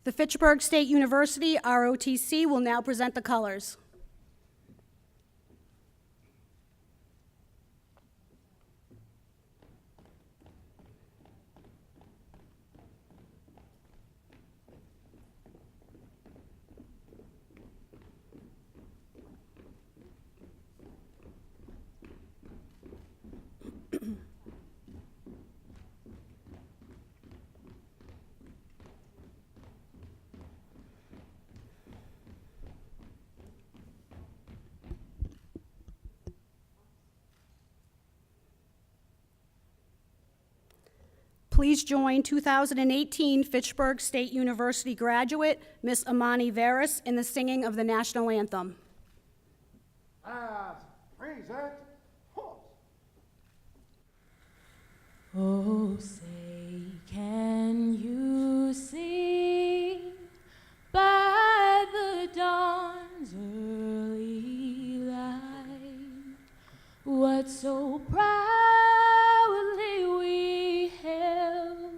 The Fitchburg State University, ROTC, will now present the colors. Please join 2018 Fitchburg State University graduate, Miss Amani Veras, in the singing of the national anthem. Present horse. Oh, say, can you see by the dawn's early light what so proudly we held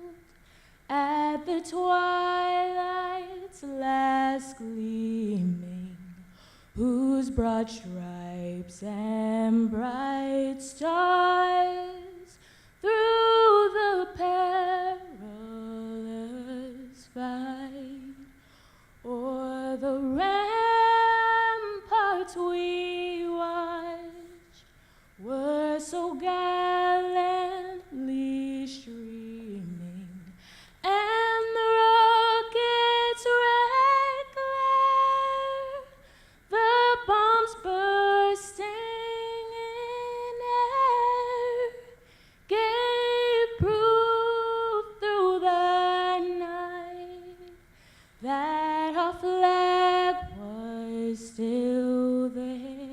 at the twilight's last gleaming, whose broad stripes and bright stars through the perilous fight o'er the ramparts we watched were so gallantly streaming, and the rocket's red glare, the bombs bursting in air, gave proof through the night that our flag was still there.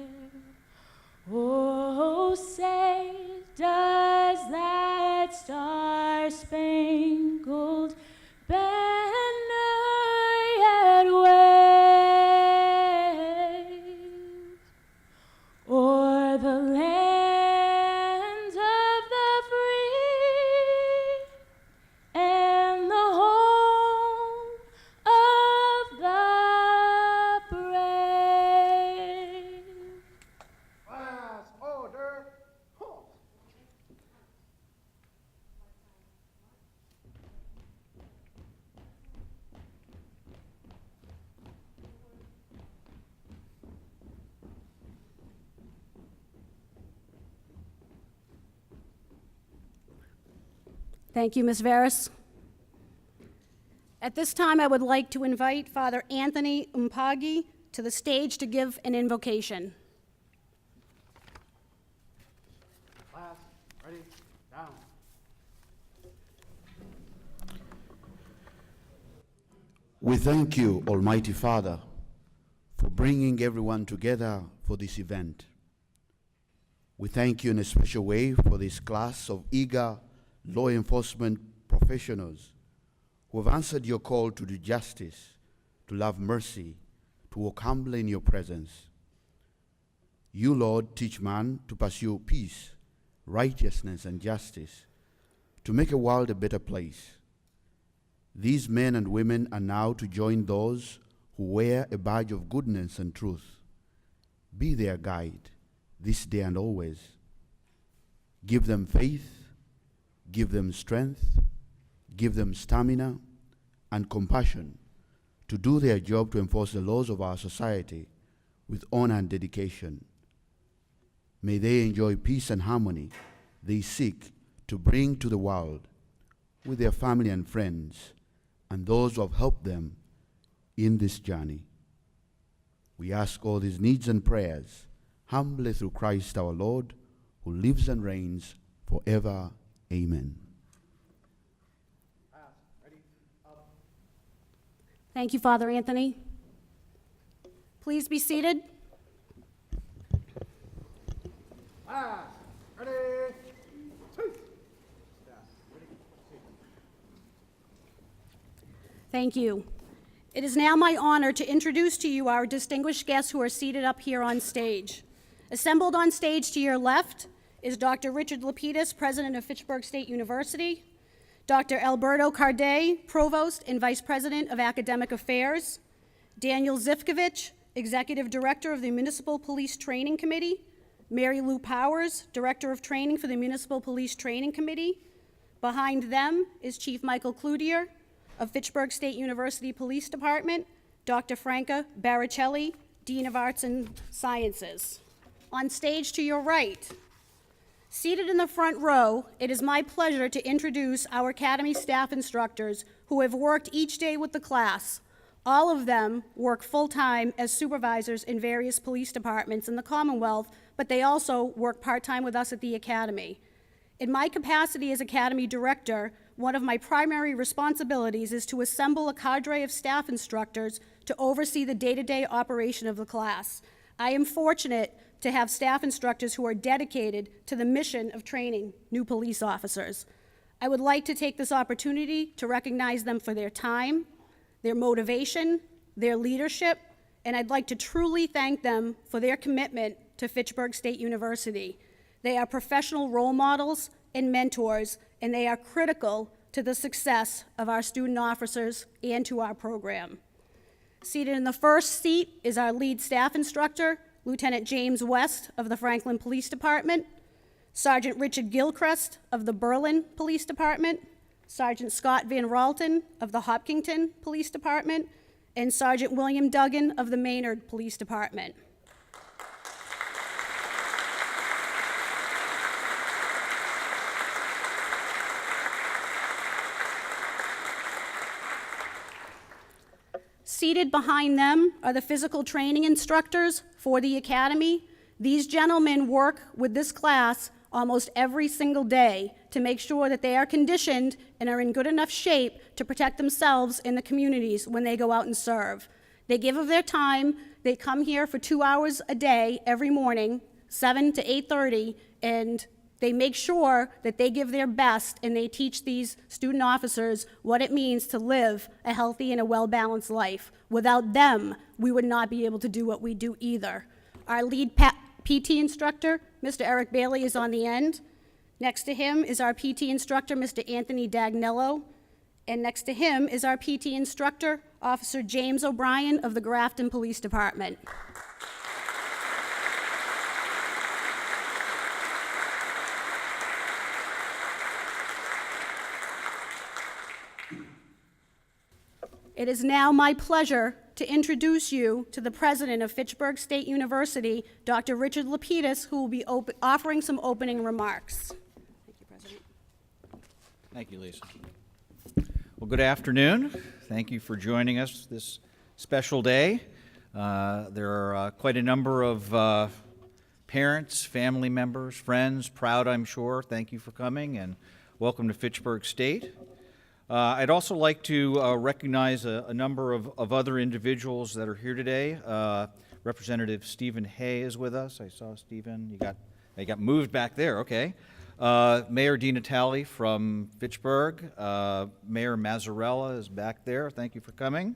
Oh, say, does that star-spangled banner yet wave o'er the lands of the free and the home of the brave? Class order. Horse. Thank you, Ms. Veras. At this time, I would like to invite Father Anthony Umpagi to the stage to give an invocation. Class ready. Down. We thank you, Almighty Father, for bringing everyone together for this event. We thank you in a special way for this class of eager law enforcement professionals who have answered your call to do justice, to love mercy, to walk humbly in your presence. You, Lord, teach man to pursue peace, righteousness, and justice, to make a world a better place. These men and women are now to join those who wear a badge of goodness and truth. Be their guide this day and always. Give them faith, give them strength, give them stamina and compassion to do their job to enforce the laws of our society with honor and dedication. May they enjoy peace and harmony they seek to bring to the world with their family and friends and those who have helped them in this journey. We ask all these needs and prayers humbly through Christ our Lord, who lives and reigns forever. Amen. Thank you, Father Anthony. Please be seated. Class ready. Two. Staff ready. Thank you. It is now my honor to introduce to you our distinguished guests who are seated up here on stage. Assembled on stage to your left is Dr. Richard Lapidus, President of Fitchburg State University. Dr. Alberto Carday, Provost and Vice President of Academic Affairs. Daniel Zivkovich, Executive Director of the Municipal Police Training Committee. Mary Lou Powers, Director of Training for the Municipal Police Training Committee. Behind them is Chief Michael Cloutier of Fitchburg State University Police Department, Dr. Franca Baricelli, Dean of Arts and Sciences. On stage to your right, seated in the front row, it is my pleasure to introduce our Academy staff instructors who have worked each day with the class. All of them work full-time as supervisors in various police departments in the Commonwealth, but they also work part-time with us at the Academy. In my capacity as Academy Director, one of my primary responsibilities is to assemble a cadre of staff instructors to oversee the day-to-day operation of the class. I am fortunate to have staff instructors who are dedicated to the mission of training new police officers. I would like to take this opportunity to recognize them for their time, their motivation, their leadership, and I'd like to truly thank them for their commitment to Fitchburg State University. They are professional role models and mentors, and they are critical to the success of our student officers and to our program. Seated in the first seat is our lead staff instructor, Lieutenant James West of the Franklin Police Department, Sergeant Richard Gilchrist of the Berlin Police Department, Sergeant Scott Van Ralton of the Hopkinton Police Department, and Sergeant William Duggan of the Maynard Police Department. Seated behind them are the physical training instructors for the Academy. These gentlemen work with this class almost every single day to make sure that they are conditioned and are in good enough shape to protect themselves in the communities when they go out and serve. They give of their time. They come here for 2 hours a day every morning, 7 to 8:30, and they make sure that they give their best and they teach these student officers what it means to live a healthy and a well-balanced life. Without them, we would not be able to do what we do either. Our lead PT instructor, Mr. Eric Bailey, is on the end. Next to him is our PT instructor, Mr. Anthony Dagnello. And next to him is our PT instructor, Officer James O'Brien of the Grafton Police Department. It is now my pleasure to introduce you to the president of Fitchburg State University, Dr. Richard Lapidus, who will be offering some opening remarks. Thank you, President. Thank you, Lisa. Well, good afternoon. Thank you for joining us this special day. There are quite a number of parents, family members, friends, proud, I'm sure. Thank you for coming, and welcome to Fitchburg State. I'd also like to recognize a number of other individuals that are here today. Representative Stephen Hay is with us. I saw Stephen. You got moved back there. Okay. Mayor DiNatale from Fitchburg. Mayor Mazzarella is back there. Thank you for coming.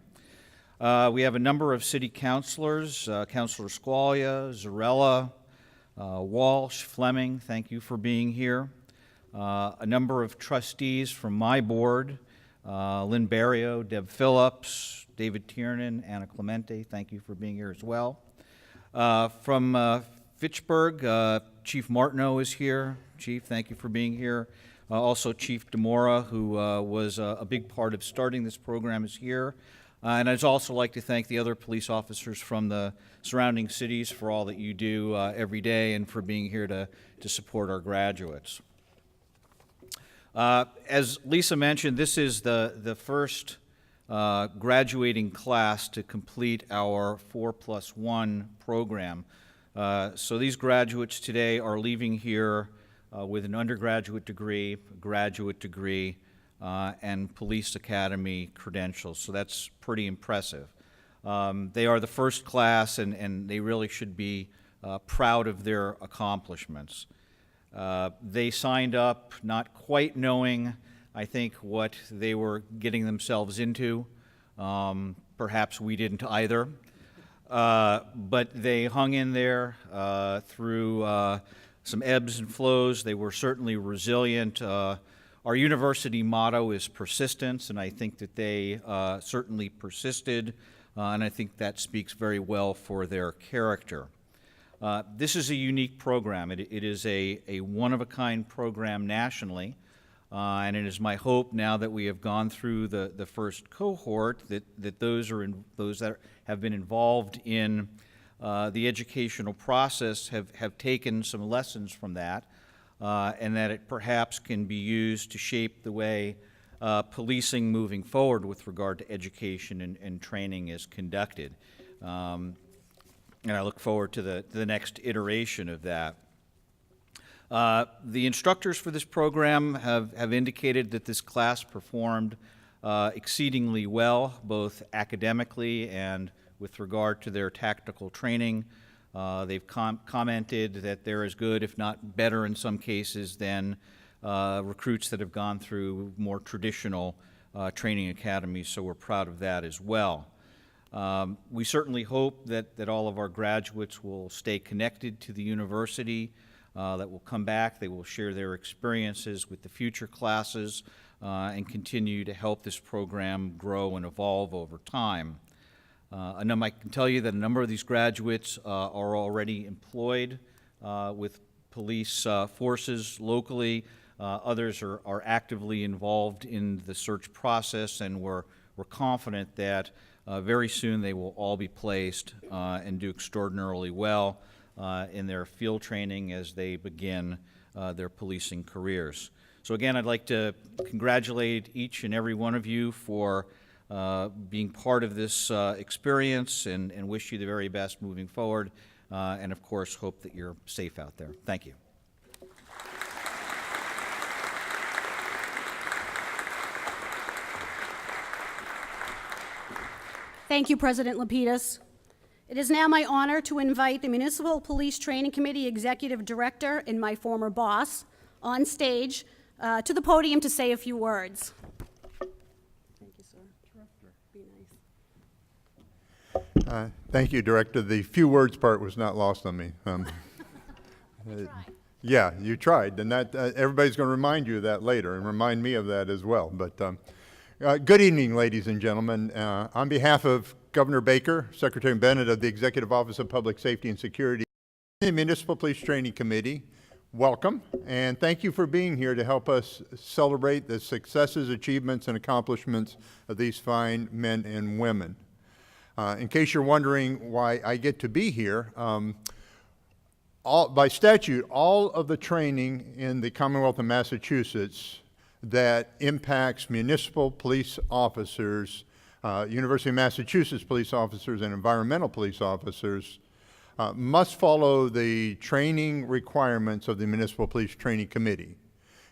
We have a number of city councilors, Councilor Squalia, Zarella, Walsh, Fleming. Thank you for being here. A number of trustees from my board, Lynn Barrio, Deb Phillips, David Tiernan, Anna Clemente, thank you for being here as well. From Fitchburg, Chief Martineau is here. Chief, thank you for being here. Also, Chief DeMora, who was a big part of starting this program, is here. And I'd also like to thank the other police officers from the surrounding cities for all that you do every day and for being here to support our graduates. As Lisa mentioned, this is the first graduating class to complete our 4+1 program. So these graduates today are leaving here with an undergraduate degree, graduate degree, and police academy credentials. So that's pretty impressive. They are the first class, and they really should be proud of their accomplishments. They signed up not quite knowing, I think, what they were getting themselves into. Perhaps we didn't either. But they hung in there through some ebbs and flows. They were certainly resilient. Our university motto is persistence, and I think that they certainly persisted, and I think that speaks very well for their character. This is a unique program. It is a one-of-a-kind program nationally, and it is my hope now that we have gone through the first cohort that those that have been involved in the educational process have taken some lessons from that, and that it perhaps can be used to shape the way policing moving forward with regard to education and training is conducted. And I look forward to the next iteration of that. The instructors for this program have indicated that this class performed exceedingly well, both academically and with regard to their tactical training. They've commented that they're as good, if not better in some cases, than recruits that have gone through more traditional training academies, so we're proud of that as well. We certainly hope that all of our graduates will stay connected to the university, that will come back, they will share their experiences with the future classes, and continue to help this program grow and evolve over time. I can tell you that a number of these graduates are already employed with police forces locally. Others are actively involved in the search process, and we're confident that very soon they will all be placed and do extraordinarily well in their field training as they begin their policing careers. So again, I'd like to congratulate each and every one of you for being part of this experience and wish you the very best moving forward, and of course hope that you're safe out there. Thank you. Thank you, President Lapidus. It is now my honor to invite the Municipal Police Training Committee Executive Director and my former boss on stage to the podium to say a few words. Thank you, sir. Be nice. Thank you, Director. The few words part was not lost on me. Yeah, you tried, and that everybody's going to remind you of that later, and remind me of that as well. But good evening, ladies and gentlemen. On behalf of Governor Baker, Secretary Bennett of the Executive Office of Public Safety and Security, and the Municipal Police Training Committee, welcome, and thank you for being here to help us celebrate the successes, achievements, and accomplishments of these fine men and women. In case you're wondering why I get to be here, by statute, all of the training in the Commonwealth of Massachusetts that impacts municipal police officers, University of Massachusetts police officers, and environmental police officers must follow the training requirements of the Municipal Police Training Committee.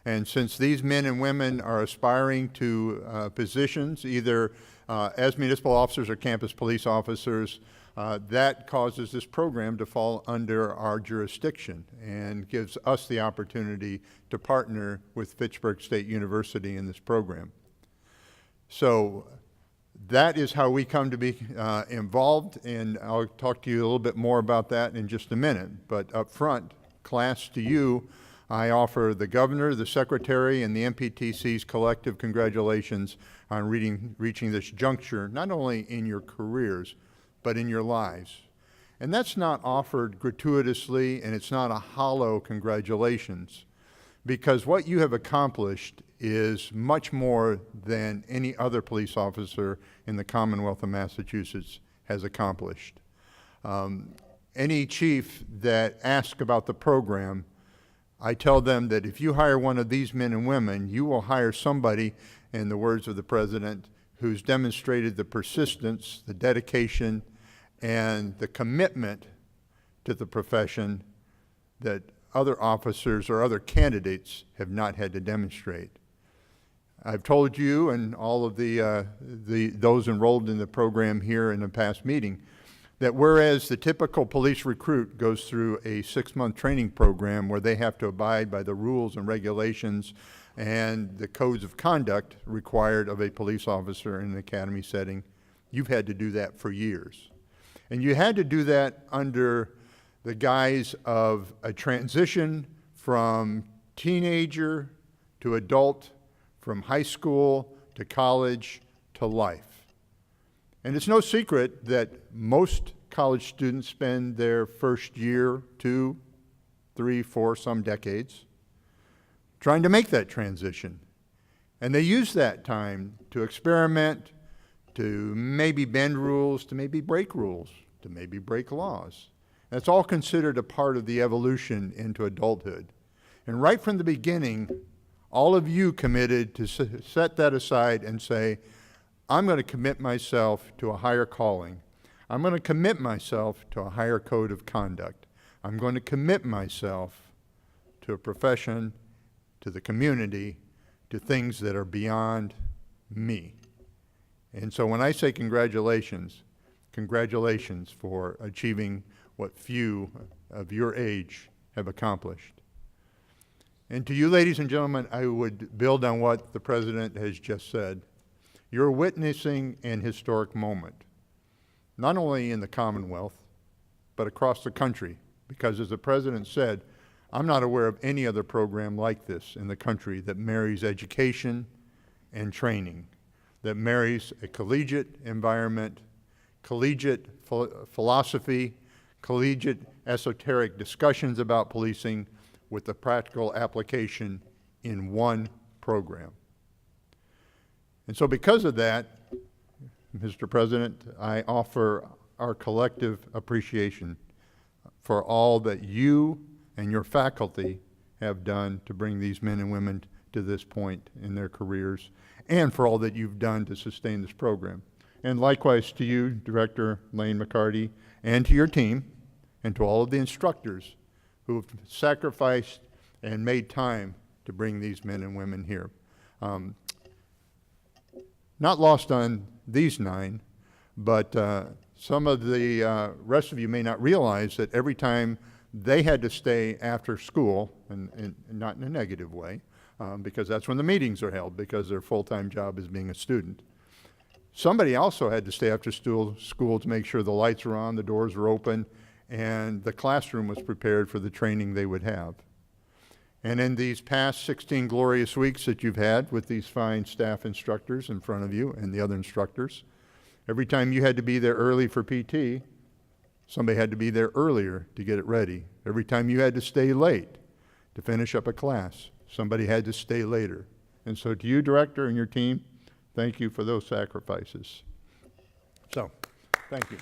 And since these men and women are aspiring to positions, either as municipal officers or campus police officers, that causes this program to fall under our jurisdiction and gives us the opportunity to partner with Fitchburg State University in this program. So that is how we come to be involved, and I'll talk to you a little bit more about that in just a minute. But up front, class, to you, I offer the Governor, the Secretary, and the MPTC's collective congratulations on reaching this juncture, not only in your careers, but in your lives. And that's not offered gratuitously, and it's not a hollow congratulations, because what you have accomplished is much more than any other police officer in the Commonwealth of Massachusetts has accomplished. Any chief that asks about the program, I tell them that if you hire one of these men and women, you will hire somebody, in the words of the President, who's demonstrated the persistence, the dedication, and the commitment to the profession that other officers or other candidates have not had to demonstrate. I've told you and all of those enrolled in the program here in the past meeting that whereas the typical police recruit goes through a 6-month training program where they have to abide by the rules and regulations and the codes of conduct required of a police officer in an academy setting, you've had to do that for years. And you had to do that under the guise of a transition from teenager to adult from high school to college to life. And it's no secret that most college students spend their first year, 2, 3, 4, some decades, trying to make that transition. And they use that time to experiment, to maybe bend rules, to maybe break rules, to maybe break laws. And it's all considered a part of the evolution into adulthood. And right from the beginning, all of you committed to set that aside and say, I'm going to commit myself to a higher calling. I'm going to commit myself to a higher code of conduct. I'm going to commit myself to a profession, to the community, to things that are beyond me. And so when I say congratulations, congratulations for achieving what few of your age have accomplished. And to you, ladies and gentlemen, I would build on what the President has just said. You're witnessing an historic moment, not only in the Commonwealth, but across the country, because as the President said, I'm not aware of any other program like this in the country that marries education and training, that marries a collegiate environment, collegiate philosophy, collegiate esoteric discussions about policing with the practical application in one program. And so because of that, Mr. President, I offer our collective appreciation for all that you and your faculty have done to bring these men and women to this point in their careers, and for all that you've done to sustain this program. And likewise to you, Director Lane McCarty, and to your team, and to all of the instructors who have sacrificed and made time to bring these men and women here. Not lost on these 9, but some of the rest of you may not realize that every time they had to stay after school, and not in a negative way, because that's when the meetings are held, because their full-time job is being a student. Somebody also had to stay after school to make sure the lights were on, the doors were open, and the classroom was prepared for the training they would have. And in these past 16 glorious weeks that you've had with these fine staff instructors in front of you and the other instructors, every time you had to be there early for PT, somebody had to be there earlier to get it ready. Every time you had to stay late to finish up a class, somebody had to stay later. And so to you, Director, and your team, thank you for those sacrifices. So, thank you.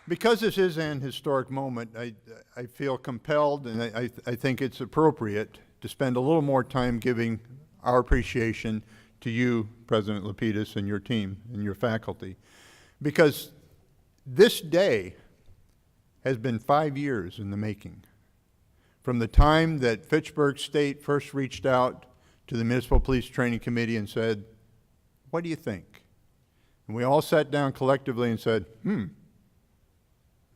Because this is an historic moment, I feel compelled, and I think it's appropriate to spend a little more time giving our appreciation to you, President Lapidus, and your team and your faculty. Because this day has been 5 years in the making. From the time that Fitchburg State first reached out to the Municipal Police Training Committee and said, what do you think? And we all sat down collectively and said,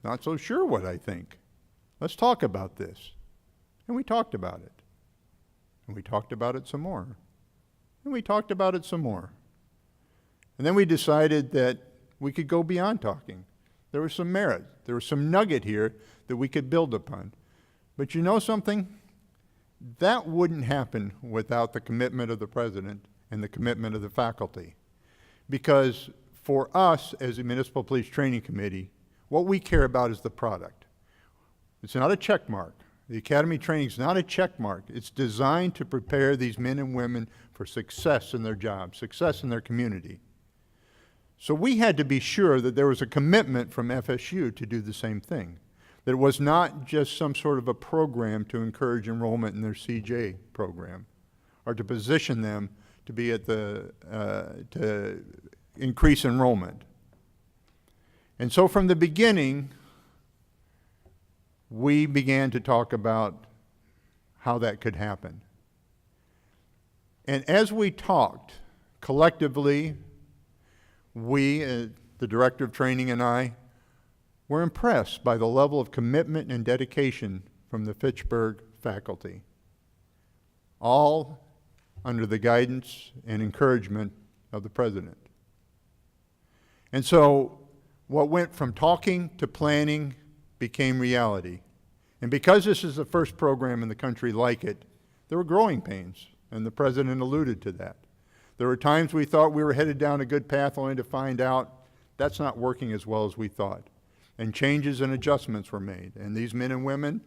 not so sure what I think. Let's talk about this. And we talked about it. And we talked about it some more. And we talked about it some more. And then we decided that we could go beyond talking. There was some merit. There was some nugget here that we could build upon. But you know something? That wouldn't happen without the commitment of the President and the commitment of the faculty. Because for us as a Municipal Police Training Committee, what we care about is the product. It's not a check mark. The Academy training is not a check mark. It's designed to prepare these men and women for success in their job, success in their community. So we had to be sure that there was a commitment from FSU to do the same thing. That it was not just some sort of a program to encourage enrollment in their CJ program, or to position them to be at to increase enrollment. And so from the beginning, we began to talk about how that could happen. And as we talked, collectively, we, the Director of Training and I, were impressed by the level of commitment and dedication from the Fitchburg faculty, all under the guidance and encouragement of the President. And so what went from talking to planning became reality. And because this is the first program in the country like it, there were growing pains, and the President alluded to that. There were times we thought we were headed down a good path only to find out that's not working as well as we thought. And changes and adjustments were made, and these men and women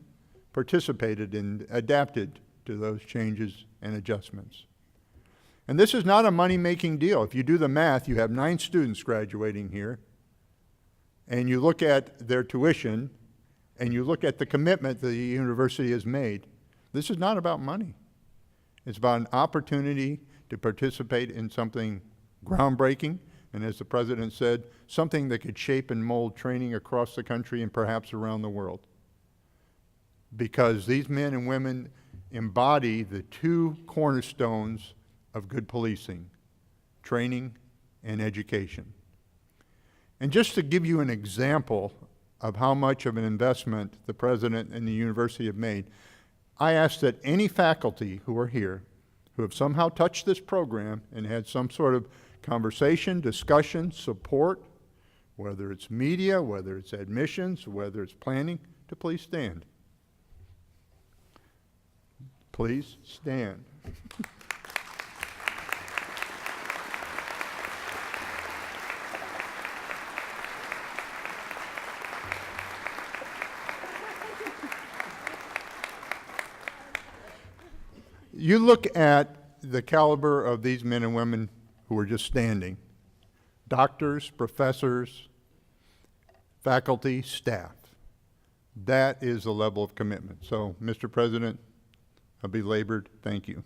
participated and adapted to those changes and adjustments. And this is not a money-making deal. If you do the math, you have 9 students graduating here, and you look at their tuition, and you look at the commitment the university has made. This is not about money. It's about an opportunity to participate in something groundbreaking, and as the President said, something that could shape and mold training across the country and perhaps around the world. Because these men and women embody the 2 cornerstones of good policing: training and education. And just to give you an example of how much of an investment the President and the university have made, I ask that any faculty who are here, who have somehow touched this program and had some sort of conversation, discussion, support, whether it's media, whether it's admissions, whether it's planning, to please stand. Please stand. You look at the caliber of these men and women who are just standing: doctors, professors, faculty, staff. That is the level of commitment. So, Mr. President, a belabored thank you.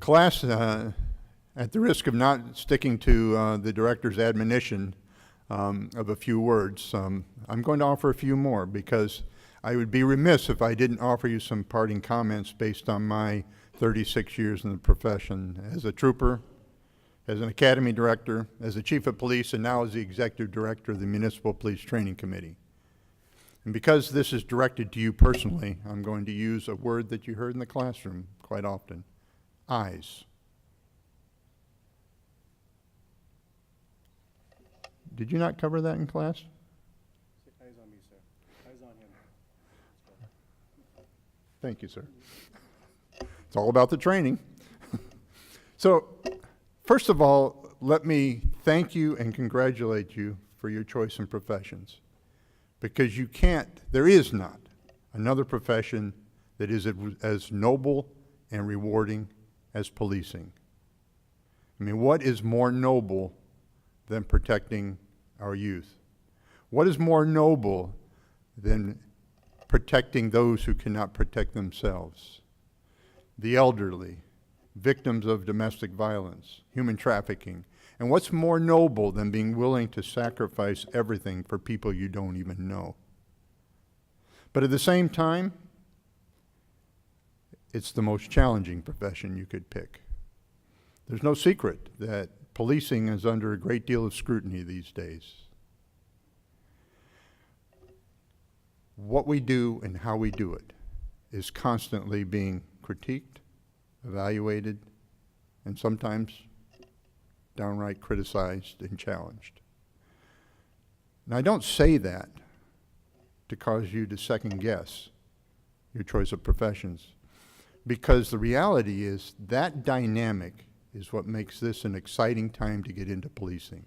Class, at the risk of not sticking to the director's admonition of a few words, I'm going to offer a few more, because I would be remiss if I didn't offer you some parting comments based on my 36 years in the profession as a trooper, as an academy director, as a chief of police, and now as the executive director of the Municipal Police Training Committee. And because this is directed to you personally, I'm going to use a word that you heard in the classroom quite often: eyes. Did you not cover that in class? Eyes on me, sir. Eyes on him. Thank you, sir. It's all about the training. So, first of all, let me thank you and congratulate you for your choice in professions, because you can't, there is not another profession that is as noble and rewarding as policing. I mean, what is more noble than protecting our youth? What is more noble than protecting those who cannot protect themselves? The elderly, victims of domestic violence, human trafficking. And what's more noble than being willing to sacrifice everything for people you don't even know? But at the same time, it's the most challenging profession you could pick. There's no secret that policing is under a great deal of scrutiny these days. What we do and how we do it is constantly being critiqued, evaluated, and sometimes downright criticized and challenged. And I don't say that to cause you to second guess your choice of professions, because the reality is that dynamic is what makes this an exciting time to get into policing.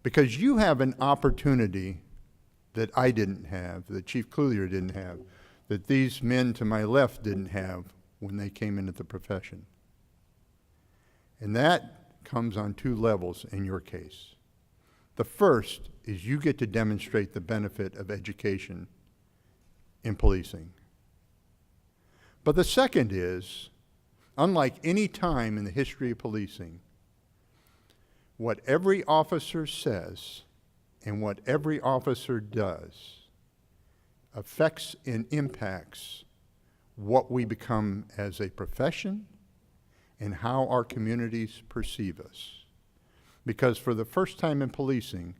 Because you have an opportunity that I didn't have, that Chief Clulier didn't have, that these men to my left didn't have when they came into the profession. And that comes on 2 levels in your case. The first is you get to demonstrate the benefit of education in policing. But the second is, unlike any time in the history of policing, what every officer says and what every officer does affects and impacts what we become as a profession and how our communities perceive us. Because for the first time in policing,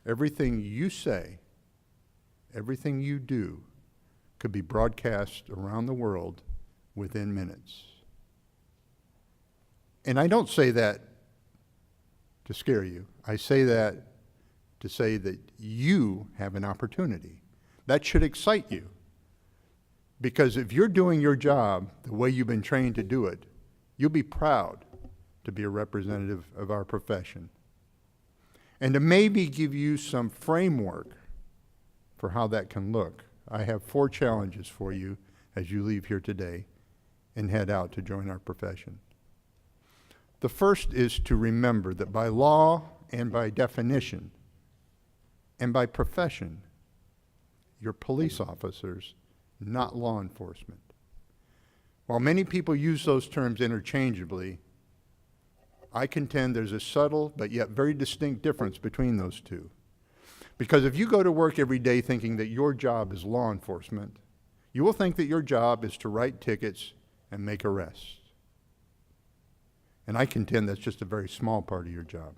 everything you say, everything you do, could be broadcast around the world within minutes. And I don't say that to scare you. I say that to say that you have an opportunity. That should excite you. Because if you're doing your job the way you've been trained to do it, you'll be proud to be a representative of our profession. And to maybe give you some framework for how that can look, I have 4 challenges for you as you leave here today and head out to join our profession. The first is to remember that by law and by definition and by profession, you're police officers, not law enforcement. While many people use those terms interchangeably, I contend there's a subtle but yet very distinct difference between those two. Because if you go to work every day thinking that your job is law enforcement, you will think that your job is to write tickets and make arrests. And I contend that's just a very small part of your job.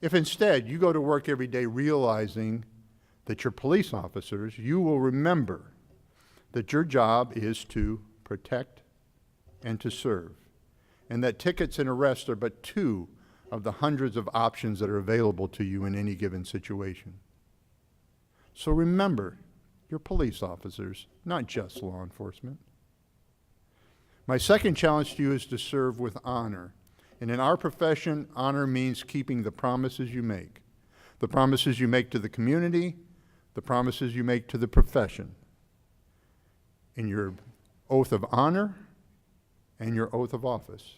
If instead you go to work every day realizing that you're police officers, you will remember that your job is to protect and to serve, and that tickets and arrests are but 2 of the hundreds of options that are available to you in any given situation. So remember, you're police officers, not just law enforcement. My second challenge to you is to serve with honor. And in our profession, honor means keeping the promises you make. The promises you make to the community, the promises you make to the profession. In your oath of honor and your oath of office.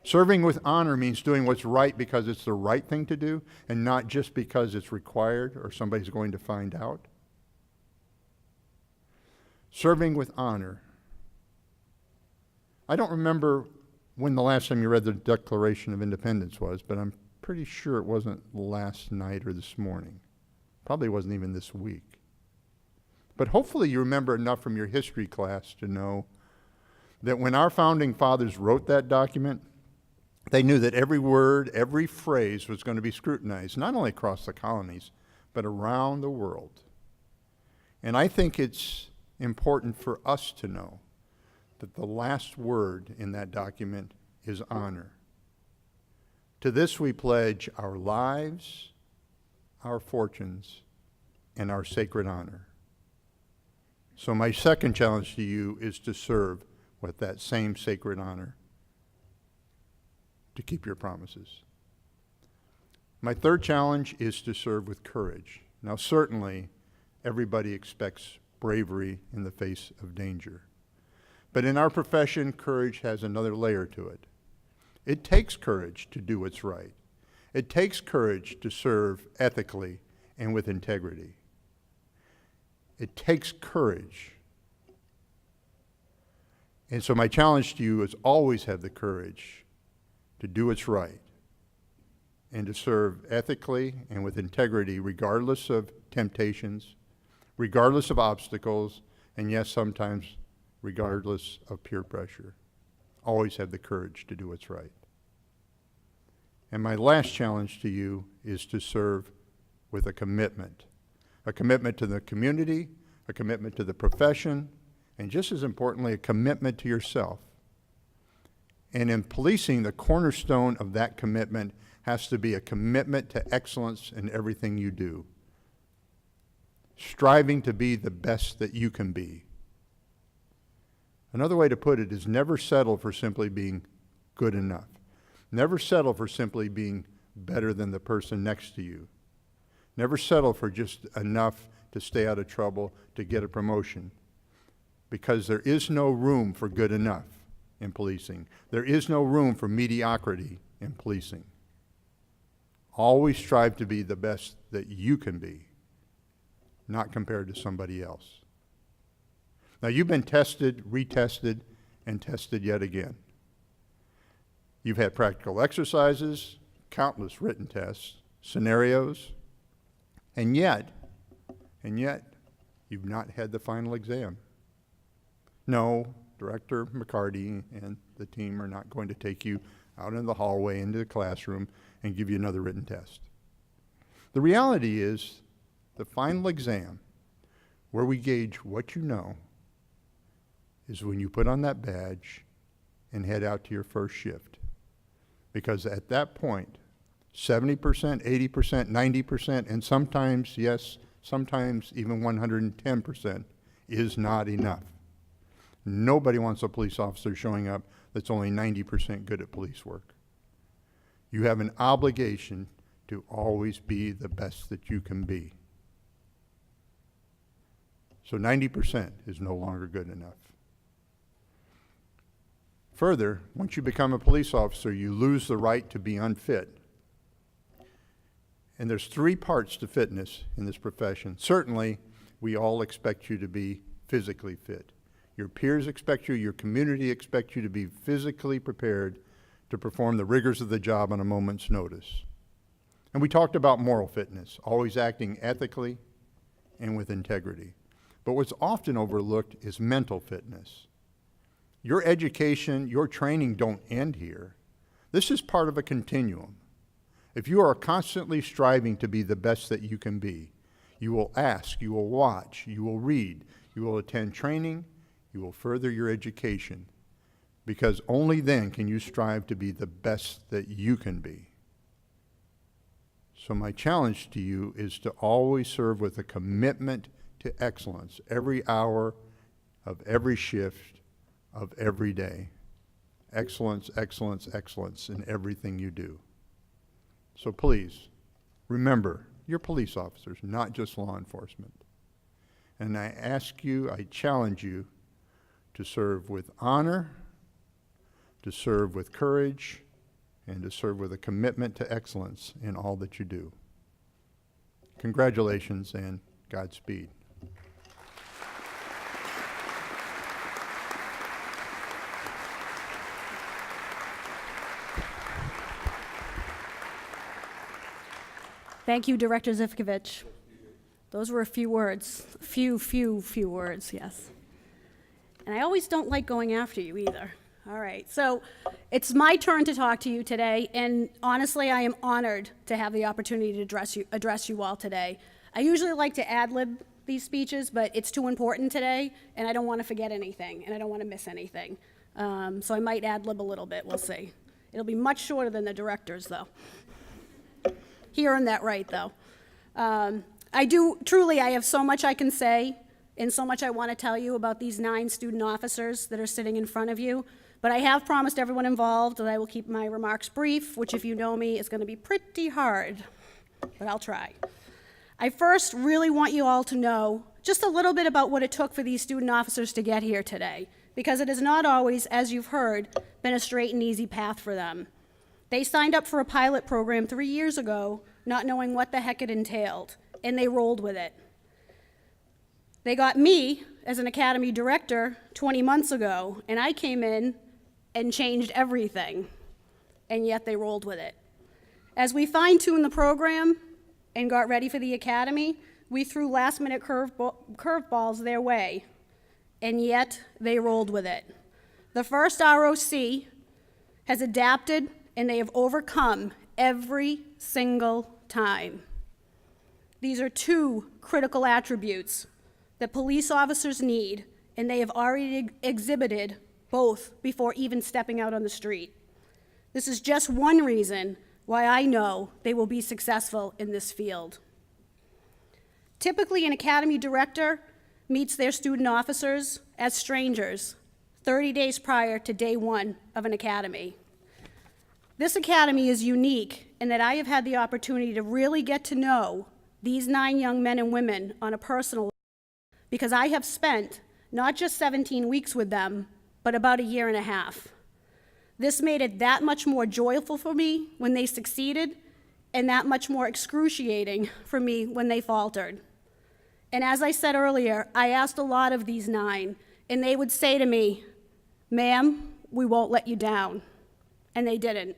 Serving with honor means doing what's right because it's the right thing to do and not just because it's required or somebody's going to find out. Serving with honor. I don't remember when the last time you read the Declaration of Independence was, but I'm pretty sure it wasn't last night or this morning. Probably wasn't even this week. But hopefully you remember enough from your history class to know that when our founding fathers wrote that document, they knew that every word, every phrase was going to be scrutinized, not only across the colonies, but around the world. And I think it's important for us to know that the last word in that document is honor. To this we pledge our lives, our fortunes, and our sacred honor. So my second challenge to you is to serve with that same sacred honor, to keep your promises. My third challenge is to serve with courage. Now certainly, everybody expects bravery in the face of danger. But in our profession, courage has another layer to it. It takes courage to do what's right. It takes courage to serve ethically and with integrity. It takes courage. And so my challenge to you is always have the courage to do what's right and to serve ethically and with integrity regardless of temptations, regardless of obstacles, and yes, sometimes regardless of peer pressure. Always have the courage to do what's right. And my last challenge to you is to serve with a commitment to the community, a commitment to the profession, and just as importantly, a commitment to yourself. And in policing, the cornerstone of that commitment has to be a commitment to excellence in everything you do. Striving to be the best that you can be. Another way to put it is never settle for simply being good enough. Never settle for simply being better than the person next to you. Never settle for just enough to stay out of trouble, to get a promotion. Because there is no room for good enough in policing. There is no room for mediocrity in policing. Always strive to be the best that you can be, not compared to somebody else. Now you've been tested, retested, and tested yet again. You've had practical exercises, countless written tests, scenarios, and yet, you've not had the final exam. No, Director McCarty and the team are not going to take you out in the hallway into the classroom and give you another written test. The reality is, the final exam, where we gauge what you know, is when you put on that badge and head out to your first shift. Because at that point, 70%, 80%, 90%, and sometimes, yes, sometimes even 110% is not enough. Nobody wants a police officer showing up that's only 90% good at police work. You have an obligation to always be the best that you can be. So 90% is no longer good enough. Further, once you become a police officer, you lose the right to be unfit. And there's 3 parts to fitness in this profession. Certainly, we all expect you to be physically fit. Your peers expect you, your community expects you to be physically prepared to perform the rigors of the job on a moment's notice. And we talked about moral fitness, always acting ethically and with integrity. But what's often overlooked is mental fitness. Your education, your training don't end here. This is part of a continuum. If you are constantly striving to be the best that you can be, you will ask, you will watch, you will read, you will attend training, you will further your education, because only then can you strive to be the best that you can be. So my challenge to you is to always serve with a commitment to excellence every hour of every shift of every day. Excellence, excellence, excellence in everything you do. So please, remember, you're police officers, not just law enforcement. And I ask you, I challenge you to serve with honor, to serve with courage, and to serve with a commitment to excellence in all that you do. Congratulations and Godspeed. Thank you, Director Zivkovich. Those were a few words. Few words, yes. And I always don't like going after you either. All right, so it's my turn to talk to you today, and honestly, I am honored to have the opportunity to address you all today. I usually like to ad-lib these speeches, but it's too important today, and I don't want to forget anything, and I don't want to miss anything. So I might ad-lib a little bit, we'll see. It'll be much shorter than the director's, though. He earned that right, though. I have so much I can say and so much I want to tell you about these 9 student officers that are sitting in front of you, but I have promised everyone involved that I will keep my remarks brief, which if you know me is going to be pretty hard, but I'll try. I first really want you all to know just a little bit about what it took for these student officers to get here today, because it has not always, as you've heard, been a straight and easy path for them. They signed up for a pilot program 3 years ago, not knowing what the heck it entailed, and they rolled with it. They got me as an academy director 20 months ago, and I came in and changed everything, and yet they rolled with it. As we fine-tuned the program and got ready for the academy, we threw last-minute curveballs their way, and yet they rolled with it. The first ROC has adapted, and they have overcome every single time. These are 2 critical attributes that police officers need, and they have already exhibited both before even stepping out on the street. This is just one reason why I know they will be successful in this field. Typically, an academy director meets their student officers as strangers 30 days prior to day 1 of an academy. This academy is unique in that I have had the opportunity to really get to know these 9 young men and women on a personal level, because I have spent not just 17 weeks with them, but about 1.5 years. This made it that much more joyful for me when they succeeded, and that much more excruciating for me when they faltered. And as I said earlier, I asked a lot of these 9, and they would say to me, "Ma'am, we won't let you down." And they didn't.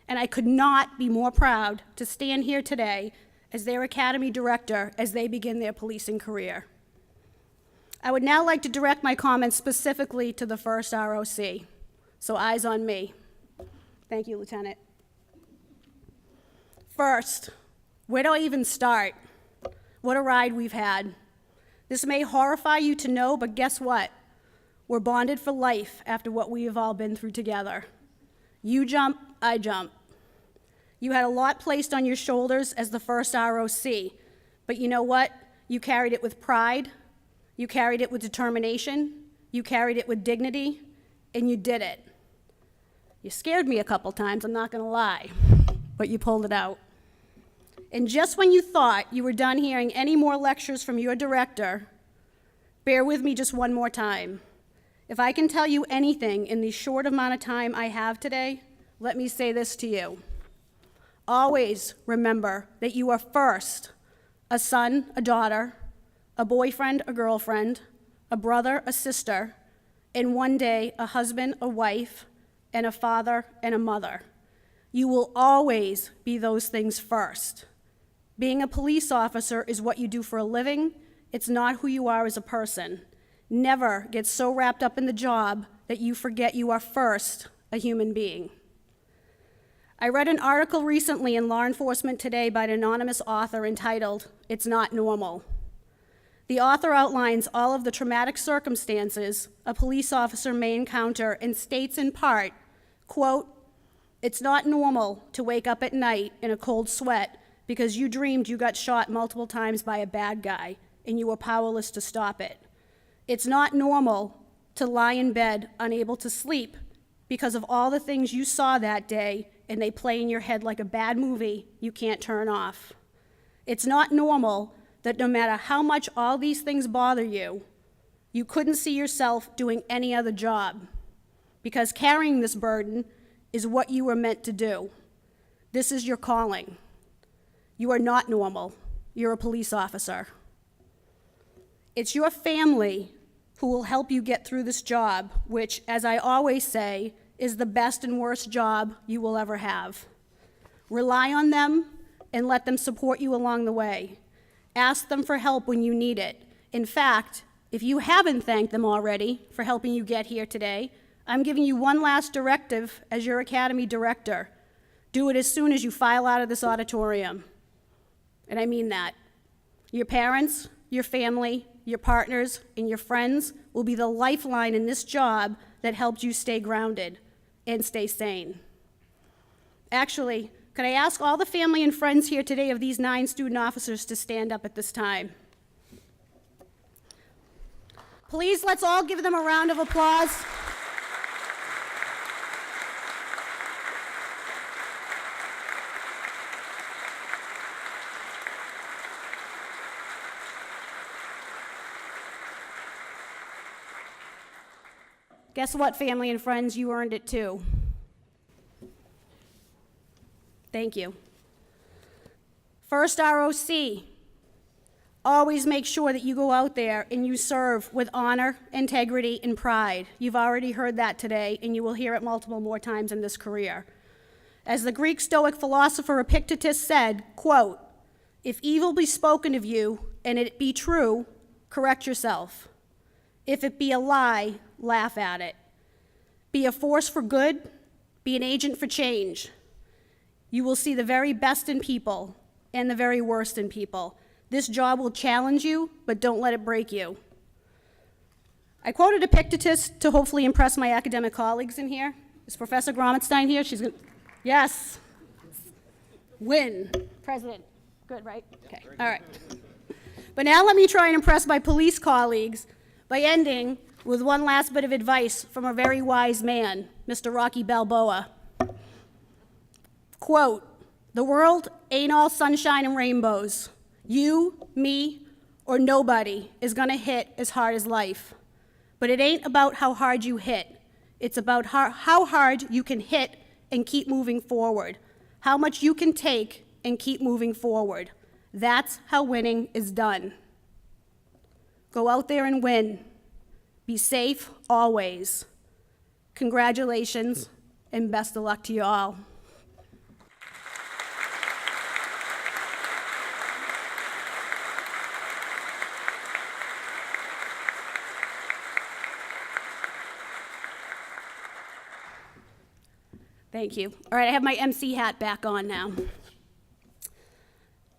And I could not be more proud to stand here today as their academy director as they begin their policing career. I would now like to direct my comments specifically to the first ROC. So eyes on me. Thank you, Lieutenant. First, where do I even start? What a ride we've had. This may horrify you to know, but guess what? We're bonded for life after what we have all been through together. You jump, I jump. You had a lot placed on your shoulders as the first ROC, but you know what? You carried it with pride, you carried it with determination, you carried it with dignity, and you did it. You scared me a couple times, I'm not gonna lie, but you pulled it out. And just when you thought you were done hearing any more lectures from your director, bear with me just one more time. If I can tell you anything in the short amount of time I have today, let me say this to you. Always remember that you are first a son, a daughter, a boyfriend, a girlfriend, a brother, a sister, and one day a husband, a wife, and a father and a mother. You will always be those things first. Being a police officer is what you do for a living. It's not who you are as a person. Never get so wrapped up in the job that you forget you are first a human being. I read an article recently in Law Enforcement Today by an anonymous author entitled, "It's Not Normal." The author outlines all of the traumatic circumstances a police officer may encounter and states in part, quote, "It's not normal to wake up at night in a cold sweat because you dreamed you got shot multiple times by a bad guy and you were powerless to stop it. It's not normal to lie in bed unable to sleep because of all the things you saw that day and they play in your head like a bad movie you can't turn off. It's not normal that no matter how much all these things bother you, you couldn't see yourself doing any other job because carrying this burden is what you were meant to do. This is your calling. You are not normal. You're a police officer. It's your family who will help you get through this job, which, as I always say, is the best and worst job you will ever have. Rely on them and let them support you along the way. Ask them for help when you need it. In fact, if you haven't thanked them already for helping you get here today, I'm giving you one last directive as your Academy Director. Do it as soon as you file out of this auditorium. And I mean that. Your parents, your family, your partners, and your friends will be the lifeline in this job that helped you stay grounded and stay sane. Actually, could I ask all the family and friends here today of these 9 student officers to stand up at this time? Please, let's all give them a round of applause. Guess what, family and friends? You earned it too. Thank you. First ROC, always make sure that you go out there and you serve with honor, integrity, and pride. You've already heard that today, and you will hear it multiple more times in this career. As the Greek Stoic philosopher Epictetus said, quote, "If evil be spoken of you, and it be true, correct yourself. If it be a lie, laugh at it. Be a force for good, be an agent for change. You will see the very best in people and the very worst in people. This job will challenge you, but don't let it break you." I quoted Epictetus to hopefully impress my academic colleagues in here. Is Professor Gromitstein here? She's gonna, yes. Win, president. Good, right? Okay, all right. But now let me try and impress my police colleagues by ending with one last bit of advice from a very wise man, Mr. Rocky Balboa. Quote, "The world ain't all sunshine and rainbows. You, me, or nobody is gonna hit as hard as life. But it ain't about how hard you hit. It's about how hard you can hit and keep moving forward. How much you can take and keep moving forward. That's how winning is done. Go out there and win. Be safe always. Congratulations and best of luck to you all." Thank you. All right, I have my MC hat back on now.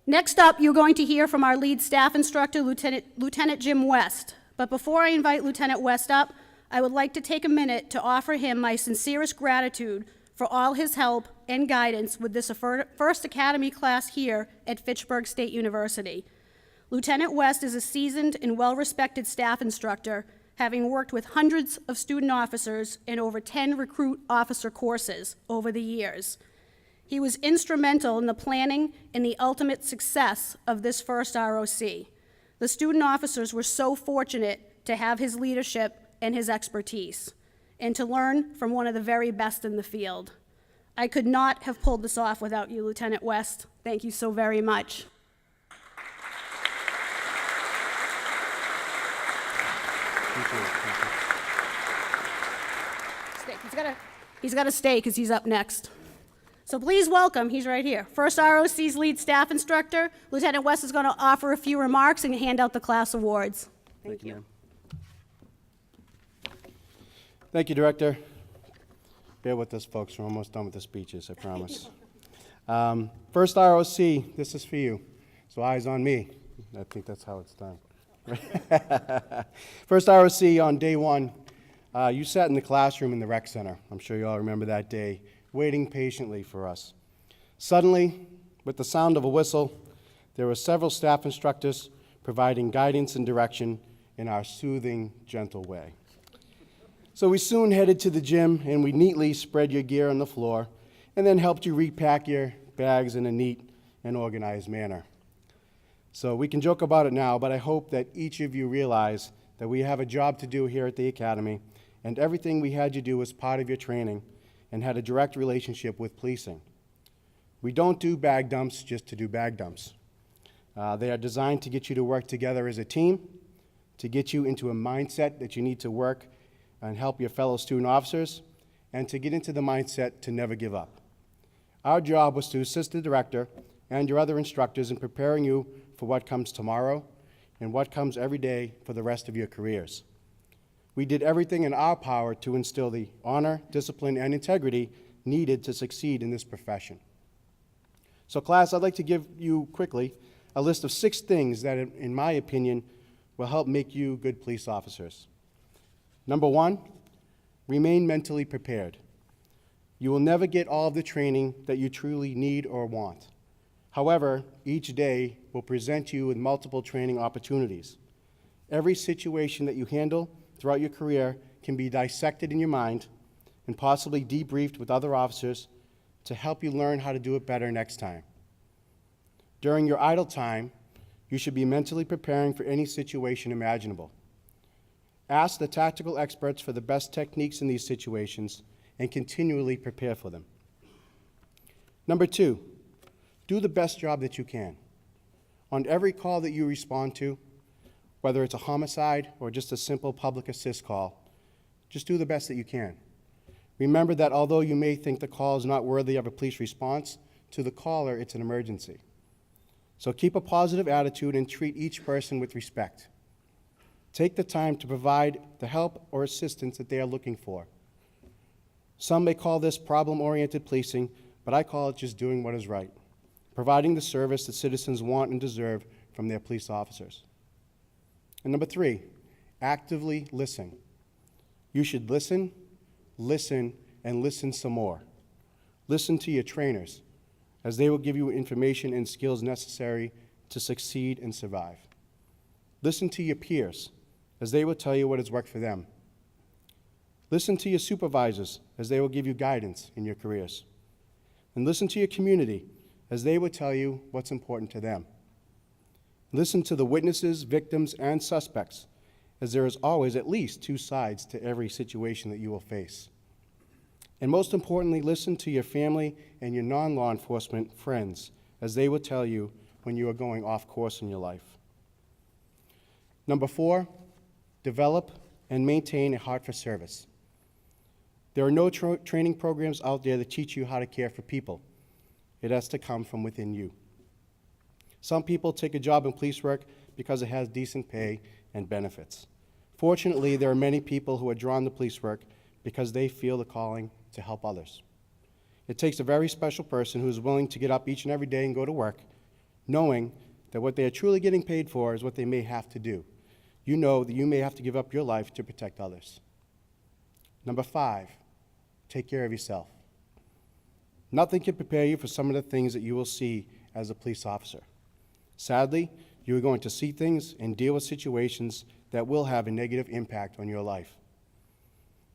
Next up, you're going to hear from our lead staff instructor, Lieutenant Jim West. But before I invite Lieutenant West up, I would like to take a minute to offer him my sincerest gratitude for all his help and guidance with this first Academy class here at Fitchburg State University. Lieutenant West is a seasoned and well-respected staff instructor, having worked with hundreds of student officers in over 10 recruit officer courses over the years. He was instrumental in the planning and the ultimate success of this first ROC. The student officers were so fortunate to have his leadership and his expertise, and to learn from one of the very best in the field. I could not have pulled this off without you, Lieutenant West. Thank you so very much. He's got to stay because he's up next. So please welcome, he's right here, first ROC's lead staff instructor. Lieutenant West is going to offer a few remarks and hand out the class awards. Thank you. ma'am. Thank you, Director. Bear with us, folks. We're almost done with the speeches, I promise. First ROC, this is for you. So eyes on me. I think that's how it's done. First ROC on day one, you sat in the classroom in the rec center. I'm sure you all remember that day, waiting patiently for us. Suddenly, with the sound of a whistle, there were several staff instructors providing guidance and direction in our soothing, gentle way. So we soon headed to the gym, and we neatly spread your gear on the floor and then helped you repack your bags in a neat and organized manner. So we can joke about it now, but I hope that each of you realize that we have a job to do here at the Academy, and everything we had you do was part of your training and had a direct relationship with policing. We don't do bag dumps just to do bag dumps. They are designed to get you to work together as a team, to get you into a mindset that you need to work and help your fellow student officers, and to get into the mindset to never give up. Our job was to assist the director and your other instructors in preparing you for what comes tomorrow and what comes every day for the rest of your careers. We did everything in our power to instill the honor, discipline, and integrity needed to succeed in this profession. So class, I'd like to give you quickly a list of 6 things that, in my opinion, will help make you good police officers. Number 1, remain mentally prepared. You will never get all of the training that you truly need or want. However, each day will present you with multiple training opportunities. Every situation that you handle throughout your career can be dissected in your mind and possibly debriefed with other officers to help you learn how to do it better next time. During your idle time, you should be mentally preparing for any situation imaginable. Ask the tactical experts for the best techniques in these situations and continually prepare for them. Number 2, do the best job that you can. On every call that you respond to, whether it's a homicide or just a simple public assist call, just do the best that you can. Remember that although you may think the call is not worthy of a police response, to the caller, it's an emergency. So keep a positive attitude and treat each person with respect. Take the time to provide the help or assistance that they are looking for. Some may call this problem-oriented policing, but I call it just doing what is right, providing the service that citizens want and deserve from their police officers. And number 3, actively listen. You should listen, listen, and listen some more. Listen to your trainers, as they will give you information and skills necessary to succeed and survive. Listen to your peers, as they will tell you what has worked for them. Listen to your supervisors, as they will give you guidance in your careers. And listen to your community, as they will tell you what's important to them. Listen to the witnesses, victims, and suspects, as there is always at least 2 sides to every situation that you will face. And most importantly, listen to your family and your non-law enforcement friends, as they will tell you when you are going off course in your life. Number 4, develop and maintain a heart for service. There are no training programs out there that teach you how to care for people. It has to come from within you. Some people take a job in police work because it has decent pay and benefits. Fortunately, there are many people who are drawn to police work because they feel the calling to help others. It takes a very special person who is willing to get up each and every day and go to work, knowing that what they are truly getting paid for is what they may have to do. You know that you may have to give up your life to protect others. Number 5, take care of yourself. Nothing can prepare you for some of the things that you will see as a police officer. Sadly, you are going to see things and deal with situations that will have a negative impact on your life.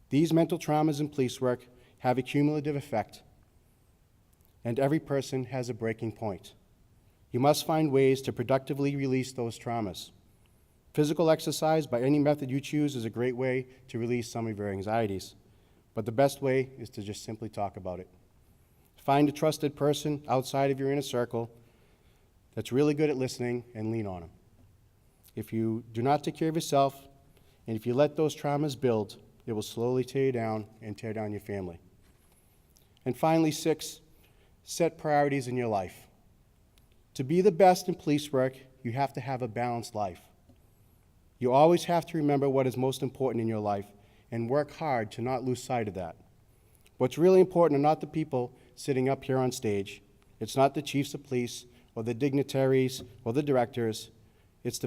These mental traumas in police work have a cumulative effect, and every person has a breaking point. You must find ways to productively release those traumas. Physical exercise, by any method you choose, is a great way to release some of your anxieties, but the best way is to just simply talk about it. Find a trusted person outside of your inner circle that's really good at listening and lean on them. If you do not take care of yourself, and if you let those traumas build, it will slowly tear you down and tear down your family. And finally, 6, set priorities in your life. To be the best in police work, you have to have a balanced life. You always have to remember what is most important in your life and work hard to not lose sight of that. What's really important are not the people sitting up here on stage. It's not the chiefs of police or the dignitaries or the directors. It's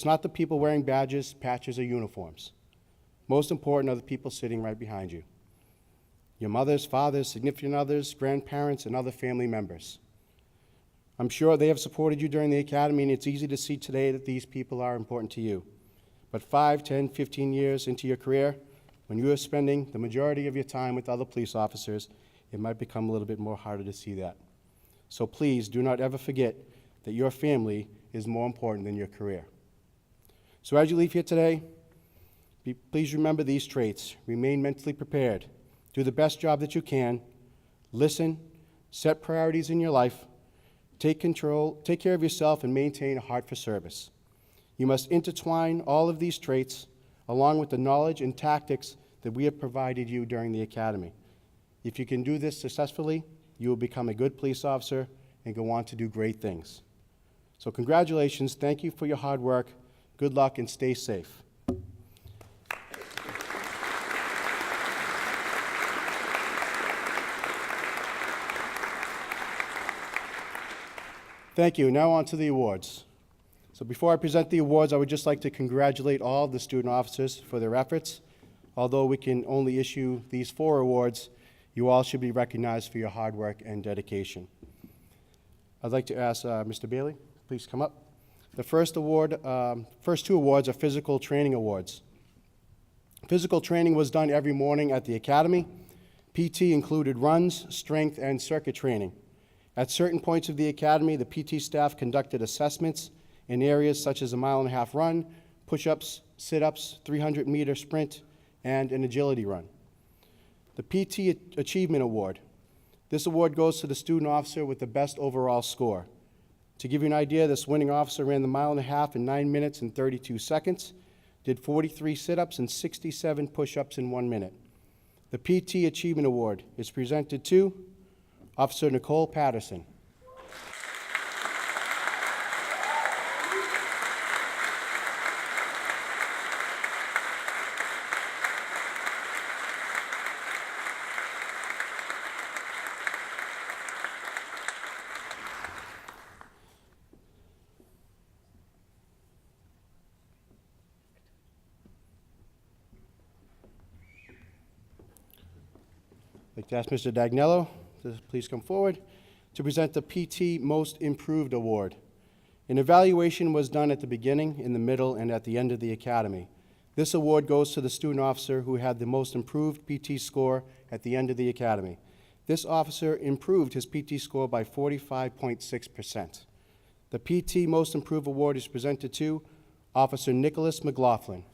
not the people wearing badges, patches, or uniforms. Most important are the people sitting right behind you. Your mothers, fathers, significant others, grandparents, and other family members. I'm sure they have supported you during the academy, and it's easy to see today that these people are important to you. But 5, 10, 15 years into your career, when you are spending the majority of your time with other police officers, it might become a little bit more harder to see that. So please do not ever forget that your family is more important than your career. So as you leave here today, please remember these traits. Remain mentally prepared. Do the best job that you can. Listen. Set priorities in your life. Take care of yourself, and maintain a heart for service. You must intertwine all of these traits along with the knowledge and tactics that we have provided you during the academy. If you can do this successfully, you will become a good police officer and go on to do great things. So congratulations, thank you for your hard work, good luck, and stay safe. Thank you. Now on to the awards. So before I present the awards, I would just like to congratulate all of the student officers for their efforts. Although we can only issue these 4 awards, you all should be recognized for your hard work and dedication. I'd like to ask Mr. Bailey, please come up. The first 2 awards are physical training awards. Physical training was done every morning at the academy. PT included runs, strength, and circuit training. At certain points of the academy, the PT staff conducted assessments in areas such as a 1.5-mile run, push-ups, sit-ups, 300-meter sprint, and an agility run. The PT Achievement Award. This award goes to the student officer with the best overall score. To give you an idea, this winning officer ran the 1.5 miles in 9 minutes and 32 seconds, did 43 sit-ups and 67 push-ups in 1 minute. The PT Achievement Award is presented to Officer Nicole Patterson. I'd like to ask Mr. Dagnello to please come forward to present the PT Most Improved Award. An evaluation was done at the beginning, in the middle, and at the end of the academy. This award goes to the student officer who had the most improved PT score at the end of the academy. This officer improved his PT score by 45.6%. The PT Most Improved Award is presented to Officer Nicholas McLaughlin.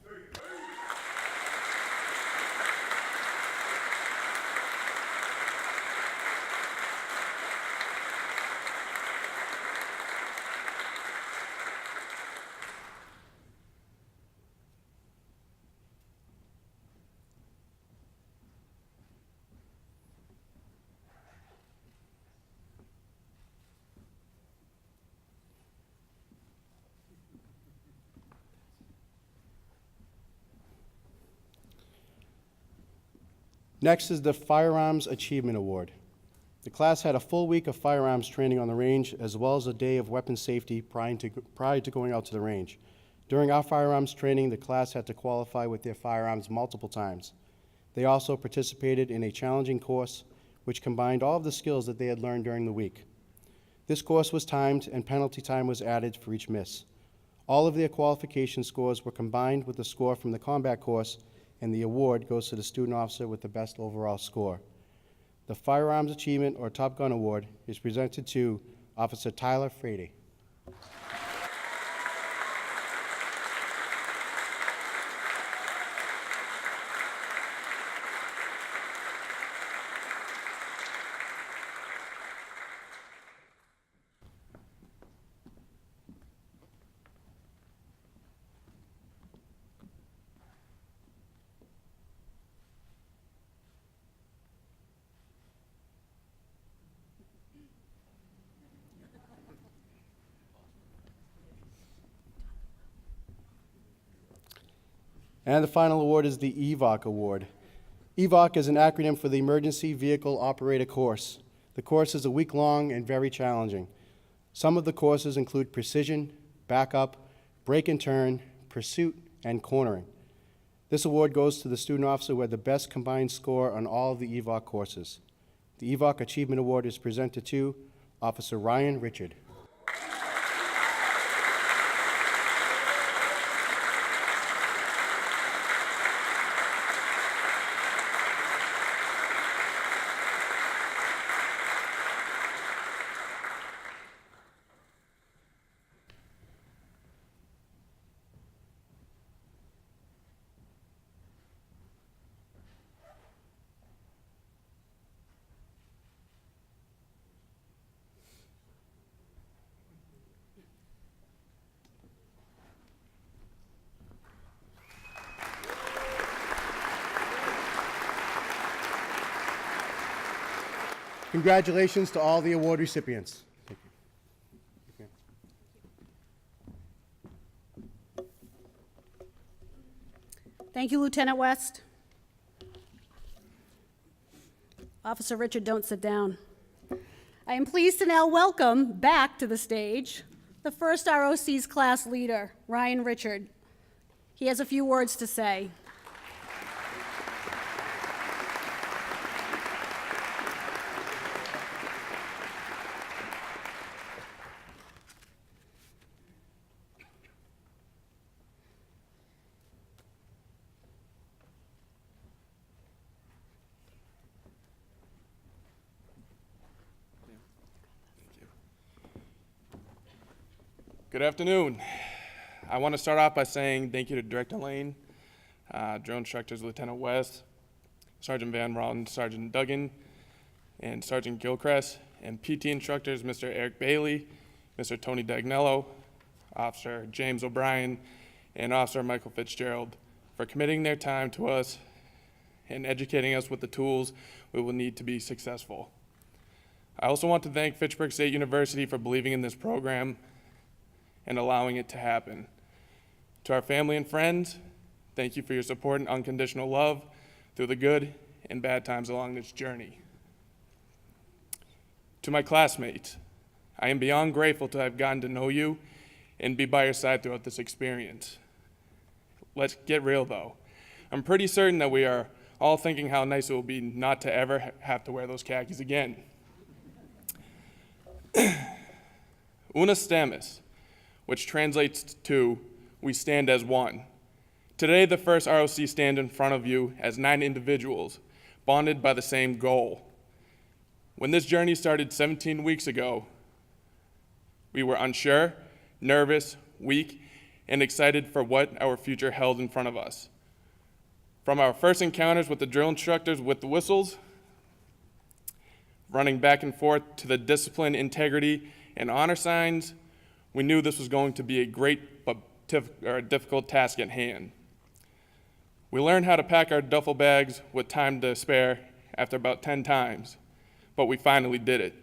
Next is the Firearms Achievement Award. The class had a full week of firearms training on the range, as well as a day of weapon safety prior to going out to the range. During our firearms training, the class had to qualify with their firearms multiple times. They also participated in a challenging course which combined all of the skills that they had learned during the week. This course was timed and penalty time was added for each miss. All of their qualification scores were combined with the score from the combat course, and the award goes to the student officer with the best overall score. The Firearms Achievement or Top Gun Award is presented to Officer Tyler Frady. And the final award is the EVOC Award. EVOC is an acronym for the Emergency Vehicle Operator Course. The course is a week-long and very challenging. Some of the courses include precision, backup, brake and turn, pursuit, and cornering. This award goes to the student officer who had the best combined score on all of the EVOC courses. The EVOC Achievement Award is presented to Officer Ryan Richard. Congratulations to all the award recipients. Thank you. Thank you, Lieutenant West. Officer Richard, don't sit down. I am pleased to now welcome back to the stage the first ROC's class leader, Ryan Richard. He has a few words to say. Good afternoon. I want to start off by saying thank you to Director Lane, drill instructors Lieutenant West, Sergeant Van Ralton, Sergeant Duggan, and Sergeant Gilchrist, and PT instructors Mr. Eric Bailey, Mr. Tony Dagnello, Officer James O'Brien, and Officer Michael Fitzgerald for committing their time to us and educating us with the tools we will need to be successful. I also want to thank Fitchburg State University for believing in this program and allowing it to happen. To our family and friends, thank you for your support and unconditional love through the good and bad times along this journey. To my classmates, I am beyond grateful to have gotten to know you and be by your side throughout this experience. Let's get real though. I'm pretty certain that we are all thinking how nice it will be not to ever have to wear those khakis again. Una stamus, which translates to, we stand as one. Today, the first ROC stand in front of you as 9 individuals, bonded by the same goal. When this journey started 17 weeks ago, we were unsure, nervous, weak, and excited for what our future held in front of us. From our first encounters with the drill instructors with the whistles, running back and forth to the discipline, integrity, and honor signs, we knew this was going to be a great but difficult task at hand. We learned how to pack our duffel bags with time to spare after about 10 times, but we finally did it.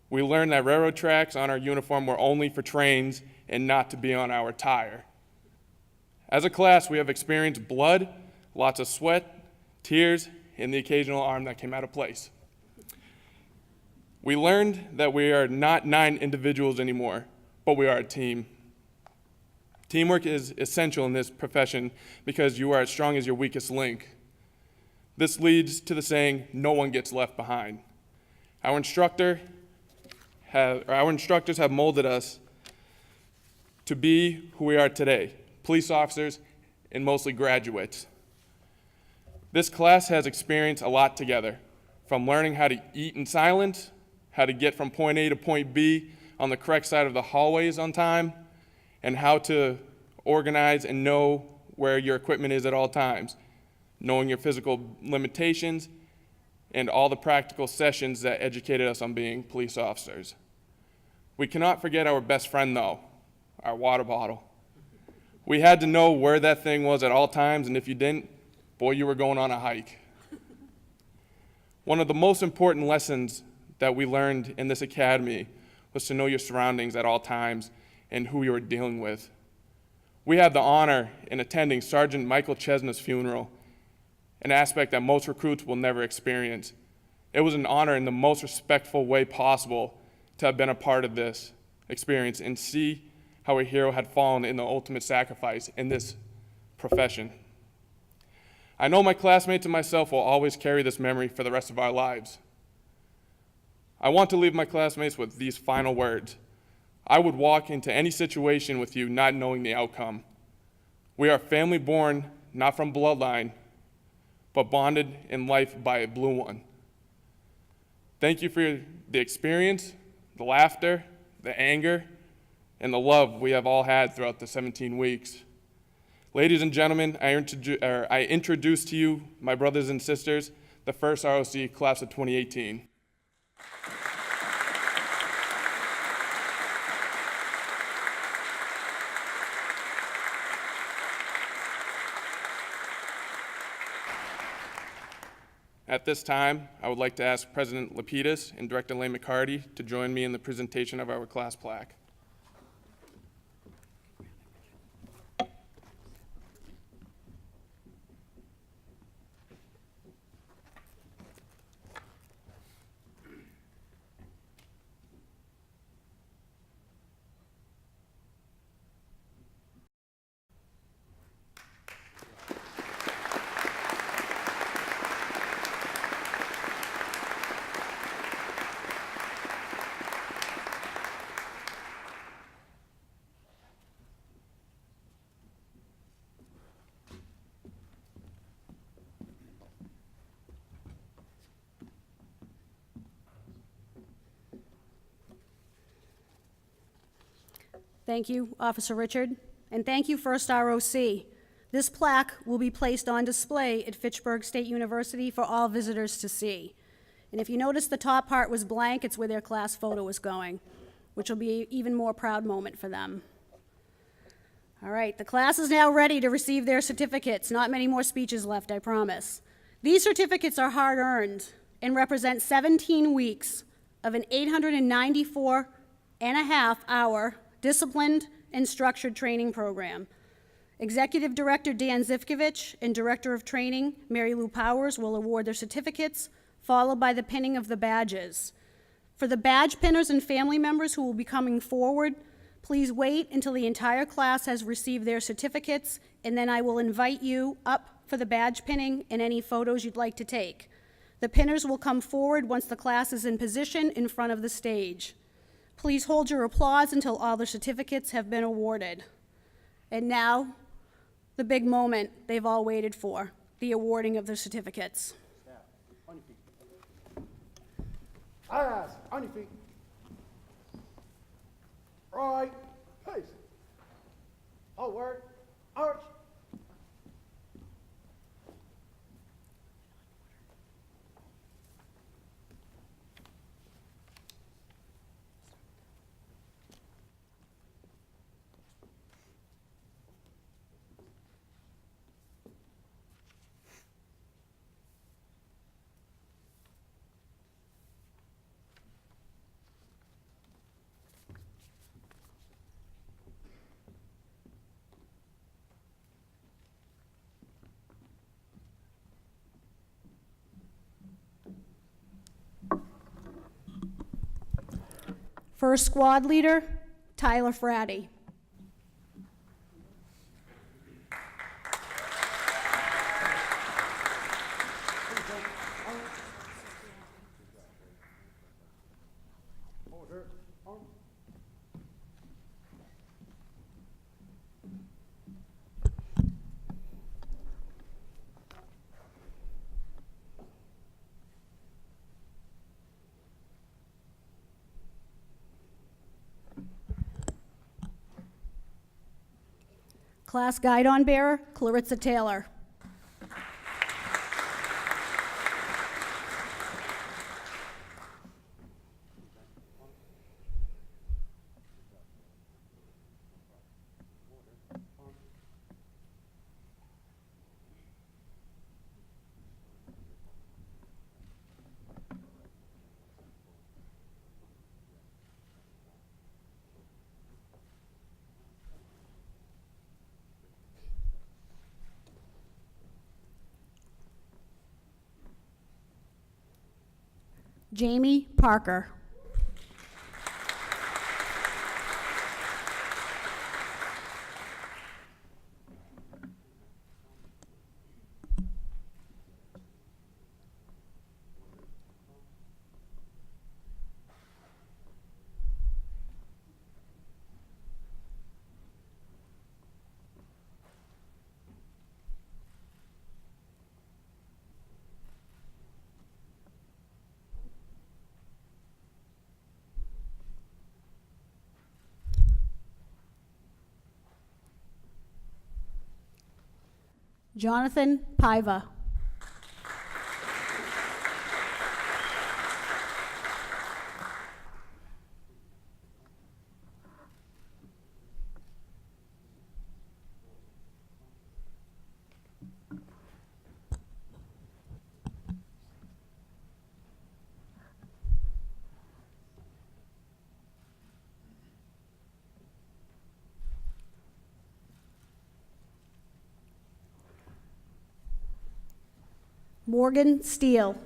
We learned that railroad tracks on our uniform were only for trains and not to be on our tire. As a class, we have experienced blood, lots of sweat, tears, and the occasional arm that came out of place. We learned that we are not 9 individuals anymore, but we are a team. Teamwork is essential in this profession because you are as strong as your weakest link. This leads to the saying, no one gets left behind. Our instructors have molded us to be who we are today, police officers and mostly graduates. This class has experienced a lot together, from learning how to eat in silence, how to get from point A to point B on the correct side of the hallways on time, and how to organize and know where your equipment is at all times, knowing your physical limitations, and all the practical sessions that educated us on being police officers. We cannot forget our best friend though, our water bottle. We had to know where that thing was at all times, and if you didn't, boy, you were going on a hike. One of the most important lessons that we learned in this academy was to know your surroundings at all times and who you were dealing with. We had the honor in attending Sergeant Michael Chesna's funeral, an aspect that most recruits will never experience. It was an honor in the most respectful way possible to have been a part of this experience and see how a hero had fallen in the ultimate sacrifice in this profession. I know my classmates and myself will always carry this memory for the rest of our lives. I want to leave my classmates with these final words. I would walk into any situation with you not knowing the outcome. We are family born, not from bloodline, but bonded in life by a blue one. Thank you for the experience, the laughter, the anger, and the love we have all had throughout the 17 weeks. Ladies and gentlemen, I introduce to you, my brothers and sisters, the first ROC class of 2018. At this time, I would like to ask President Lapidus and Director Lane McCarty to join me in the presentation of our class plaque. Thank you, Officer Richard, and thank you, First ROC. This plaque will be placed on display at Fitchburg State University for all visitors to see. And if you notice the top part was blank, it's where their class photo is going, which will be an even more proud moment for them. All right, the class is now ready to receive their certificates. Not many more speeches left, I promise. These certificates are hard-earned and represent 17 weeks of an 894.5-hour disciplined and structured training program. Executive Director Dan Zivkovich and Director of Training Mary Lou Powers will award their certificates, followed by the pinning of the badges. For the badge pinners and family members who will be coming forward, please wait until the entire class has received their certificates, and then I will invite you up for the badge pinning and any photos you'd like to take. The pinners will come forward once the class is in position in front of the stage. Please hold your applause until all the certificates have been awarded. And now, the big moment they've all waited for, the awarding of the certificates. On your feet. Eyes, on your feet. Right, face. Forward, arch. First squad leader, Tyler Fratty. Class Guidon Bearer, Clarissa Taylor. Jamie Parker. Jonathan Paiva. Morgan Steele.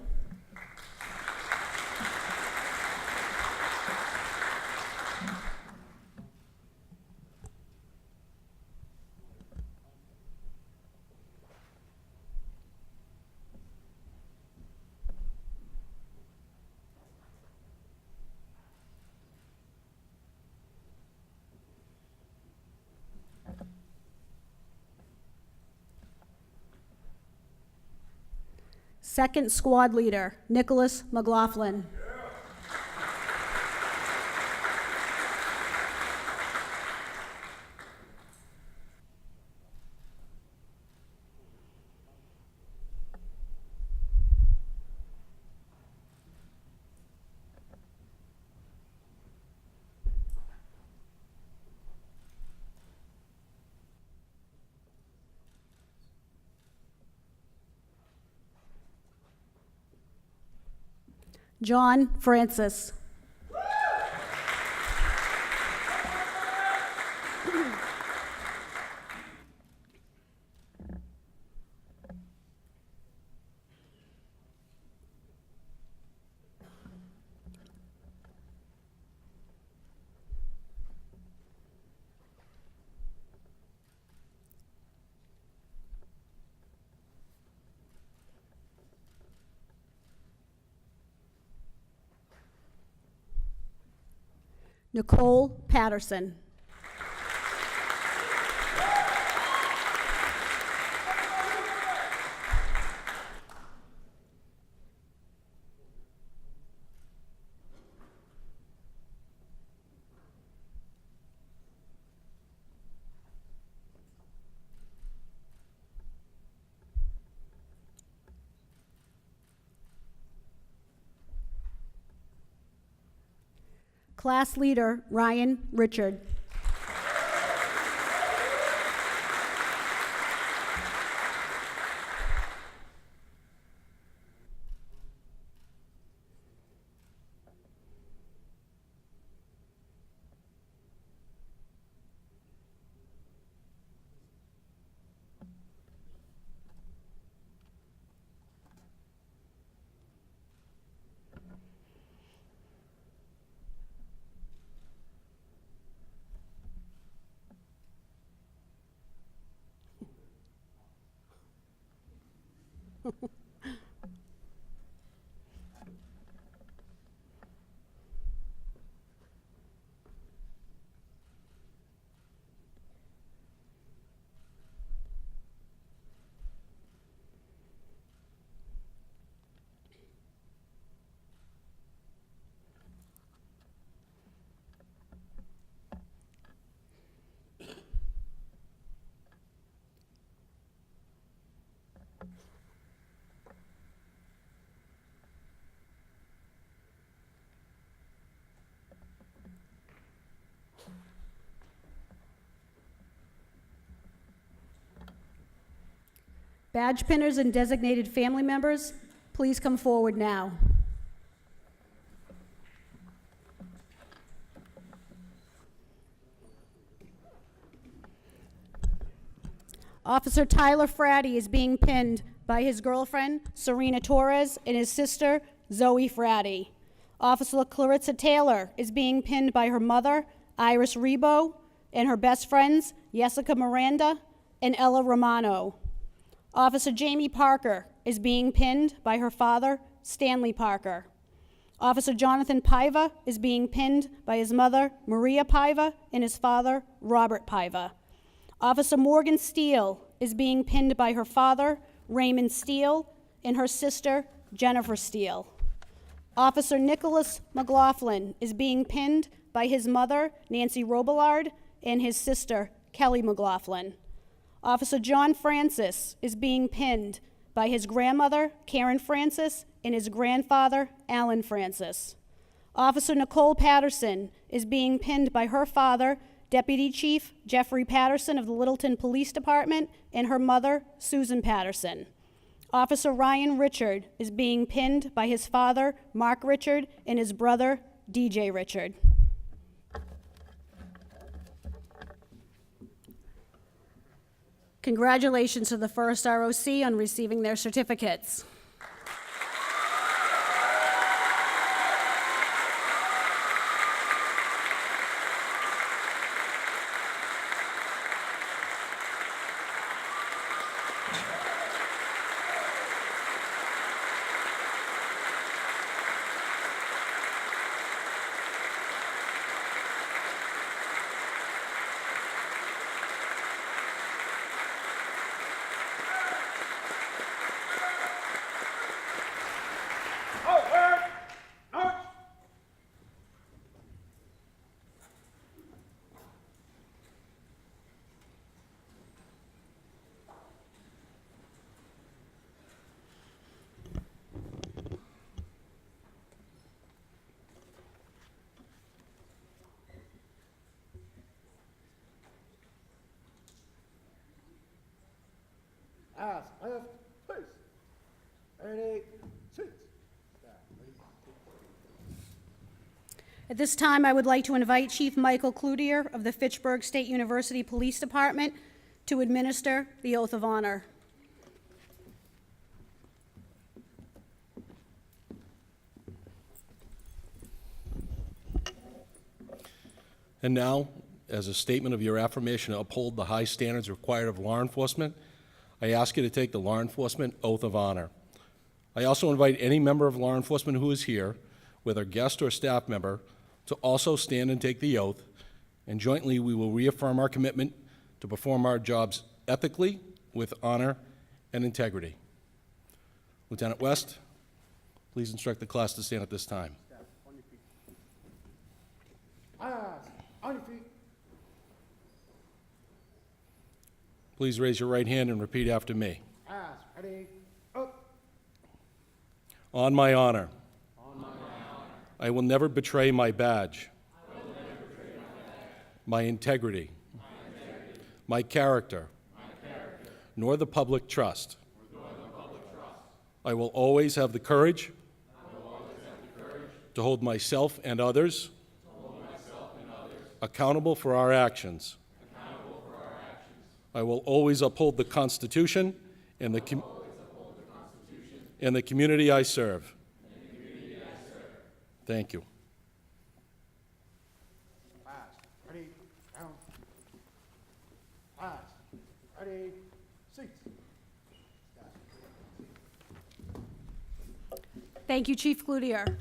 Second Squad Leader, Nicholas McLaughlin. John Francis. Nicole Patterson. Class Leader, Ryan Richard. Badge pinners and designated family members, please come forward now. Officer Tyler Fratty is being pinned by his girlfriend, Serena Torres, and his sister, Zoe Fratty. Officer Clarissa Taylor is being pinned by her mother, Iris Rebo, and her best friends, Jessica Miranda and Ella Romano. Officer Jamie Parker is being pinned by her father, Stanley Parker. Officer Jonathan Paiva is being pinned by his mother, Maria Paiva, and his father, Robert Paiva. Officer Morgan Steele is being pinned by her father, Raymond Steele, and her sister, Jennifer Steele. Officer Nicholas McLaughlin is being pinned by his mother, Nancy Robillard, and his sister, Kelly McLaughlin. Officer John Francis is being pinned by his grandmother, Karen Francis, and his grandfather, Alan Francis. Officer Nicole Patterson is being pinned by her father, Deputy Chief Jeffrey Patterson of the Littleton Police Department, and her mother, Susan Patterson. Officer Ryan Richard is being pinned by his father, Mark Richard, and his brother, DJ Richard. Congratulations to the first ROC on receiving their certificates. Ask, left, please. Ready, seats. At this time, I would like to invite Chief Michael Cloutier of the Fitchburg State University Police Department to administer the oath of honor. And now, as a statement of your affirmation to uphold the high standards required of law enforcement, I ask you to take the law enforcement oath of honor. I also invite any member of law enforcement who is here, whether guest or staff member, to also stand and take the oath, and jointly we will reaffirm our commitment to perform our jobs ethically, with honor and integrity. Lieutenant West, please instruct the class to stand at this time. Ask, on your feet. Please raise your right hand and repeat after me. Ask, ready, up. On my honor. I will never betray my badge. My integrity. My character. Nor the public trust. I will always have the courage to hold myself and others accountable for our actions. I will always uphold the Constitution and the community I serve. Thank you. Ask, ready, down. Ask, ready, seats. Thank you, Chief Cloutier.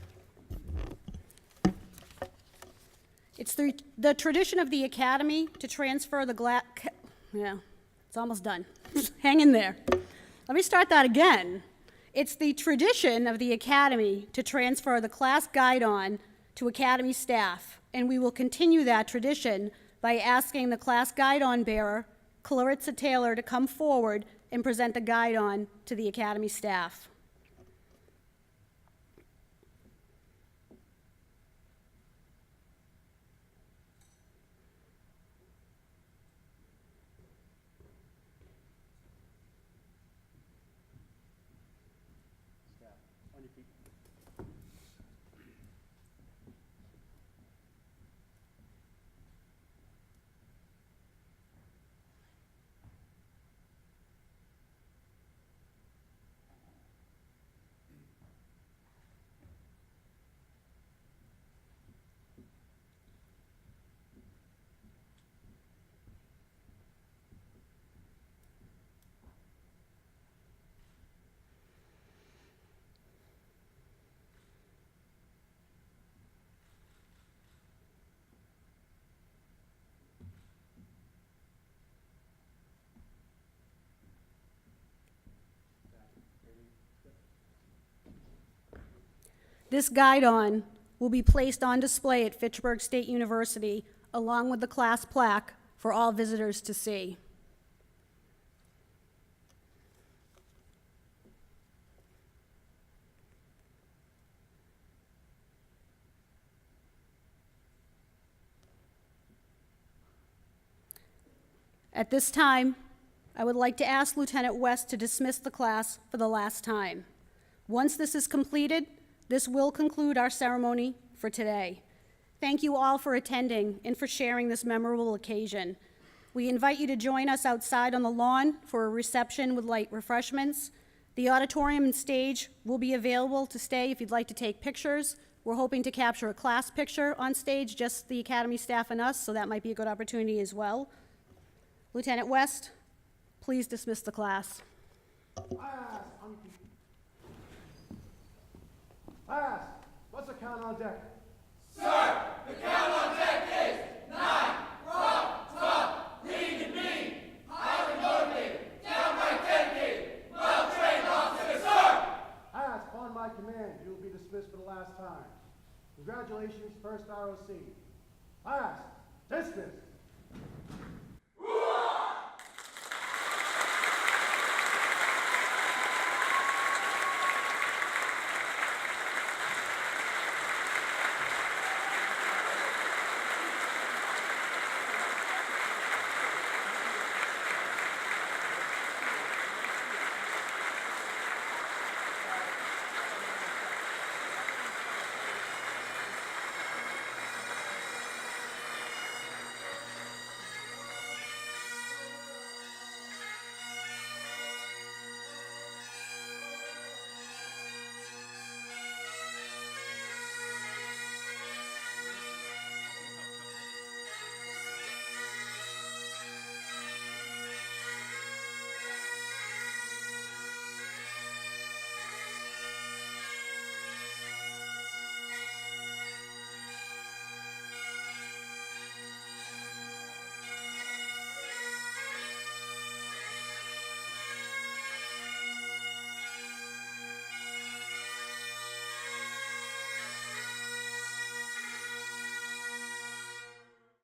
It's the tradition of the Academy to transfer the yeah, it's almost done. Hang in there. Let me start that again. It's the tradition of the Academy to transfer the class guidon to Academy staff, and we will continue that tradition by asking the class guidon bearer, Clarissa Taylor, to come forward and present the guidon to the Academy staff. This guidon will be placed on display at Fitchburg State University along with the class plaque for all visitors to see. At this time, I would like to ask Lieutenant West to dismiss the class for the last time. Once this is completed, this will conclude our ceremony for today. Thank you all for attending and for sharing this memorable occasion. We invite you to join us outside on the lawn for a reception with light refreshments. The auditorium and stage will be available to stay if you'd like to take pictures. We're hoping to capture a class picture on stage, just the Academy staff and us, so that might be a good opportunity as well. Lieutenant West, please dismiss the class. Pass. What's the count on deck? Sir, the count on deck is 9, rock, tough, lean and mean, highly motivated, downright dedicated, well-trained officer, sir! Pass. Upon my command, you will be dismissed for the last time. Congratulations, first ROC. Pass. Dismissed.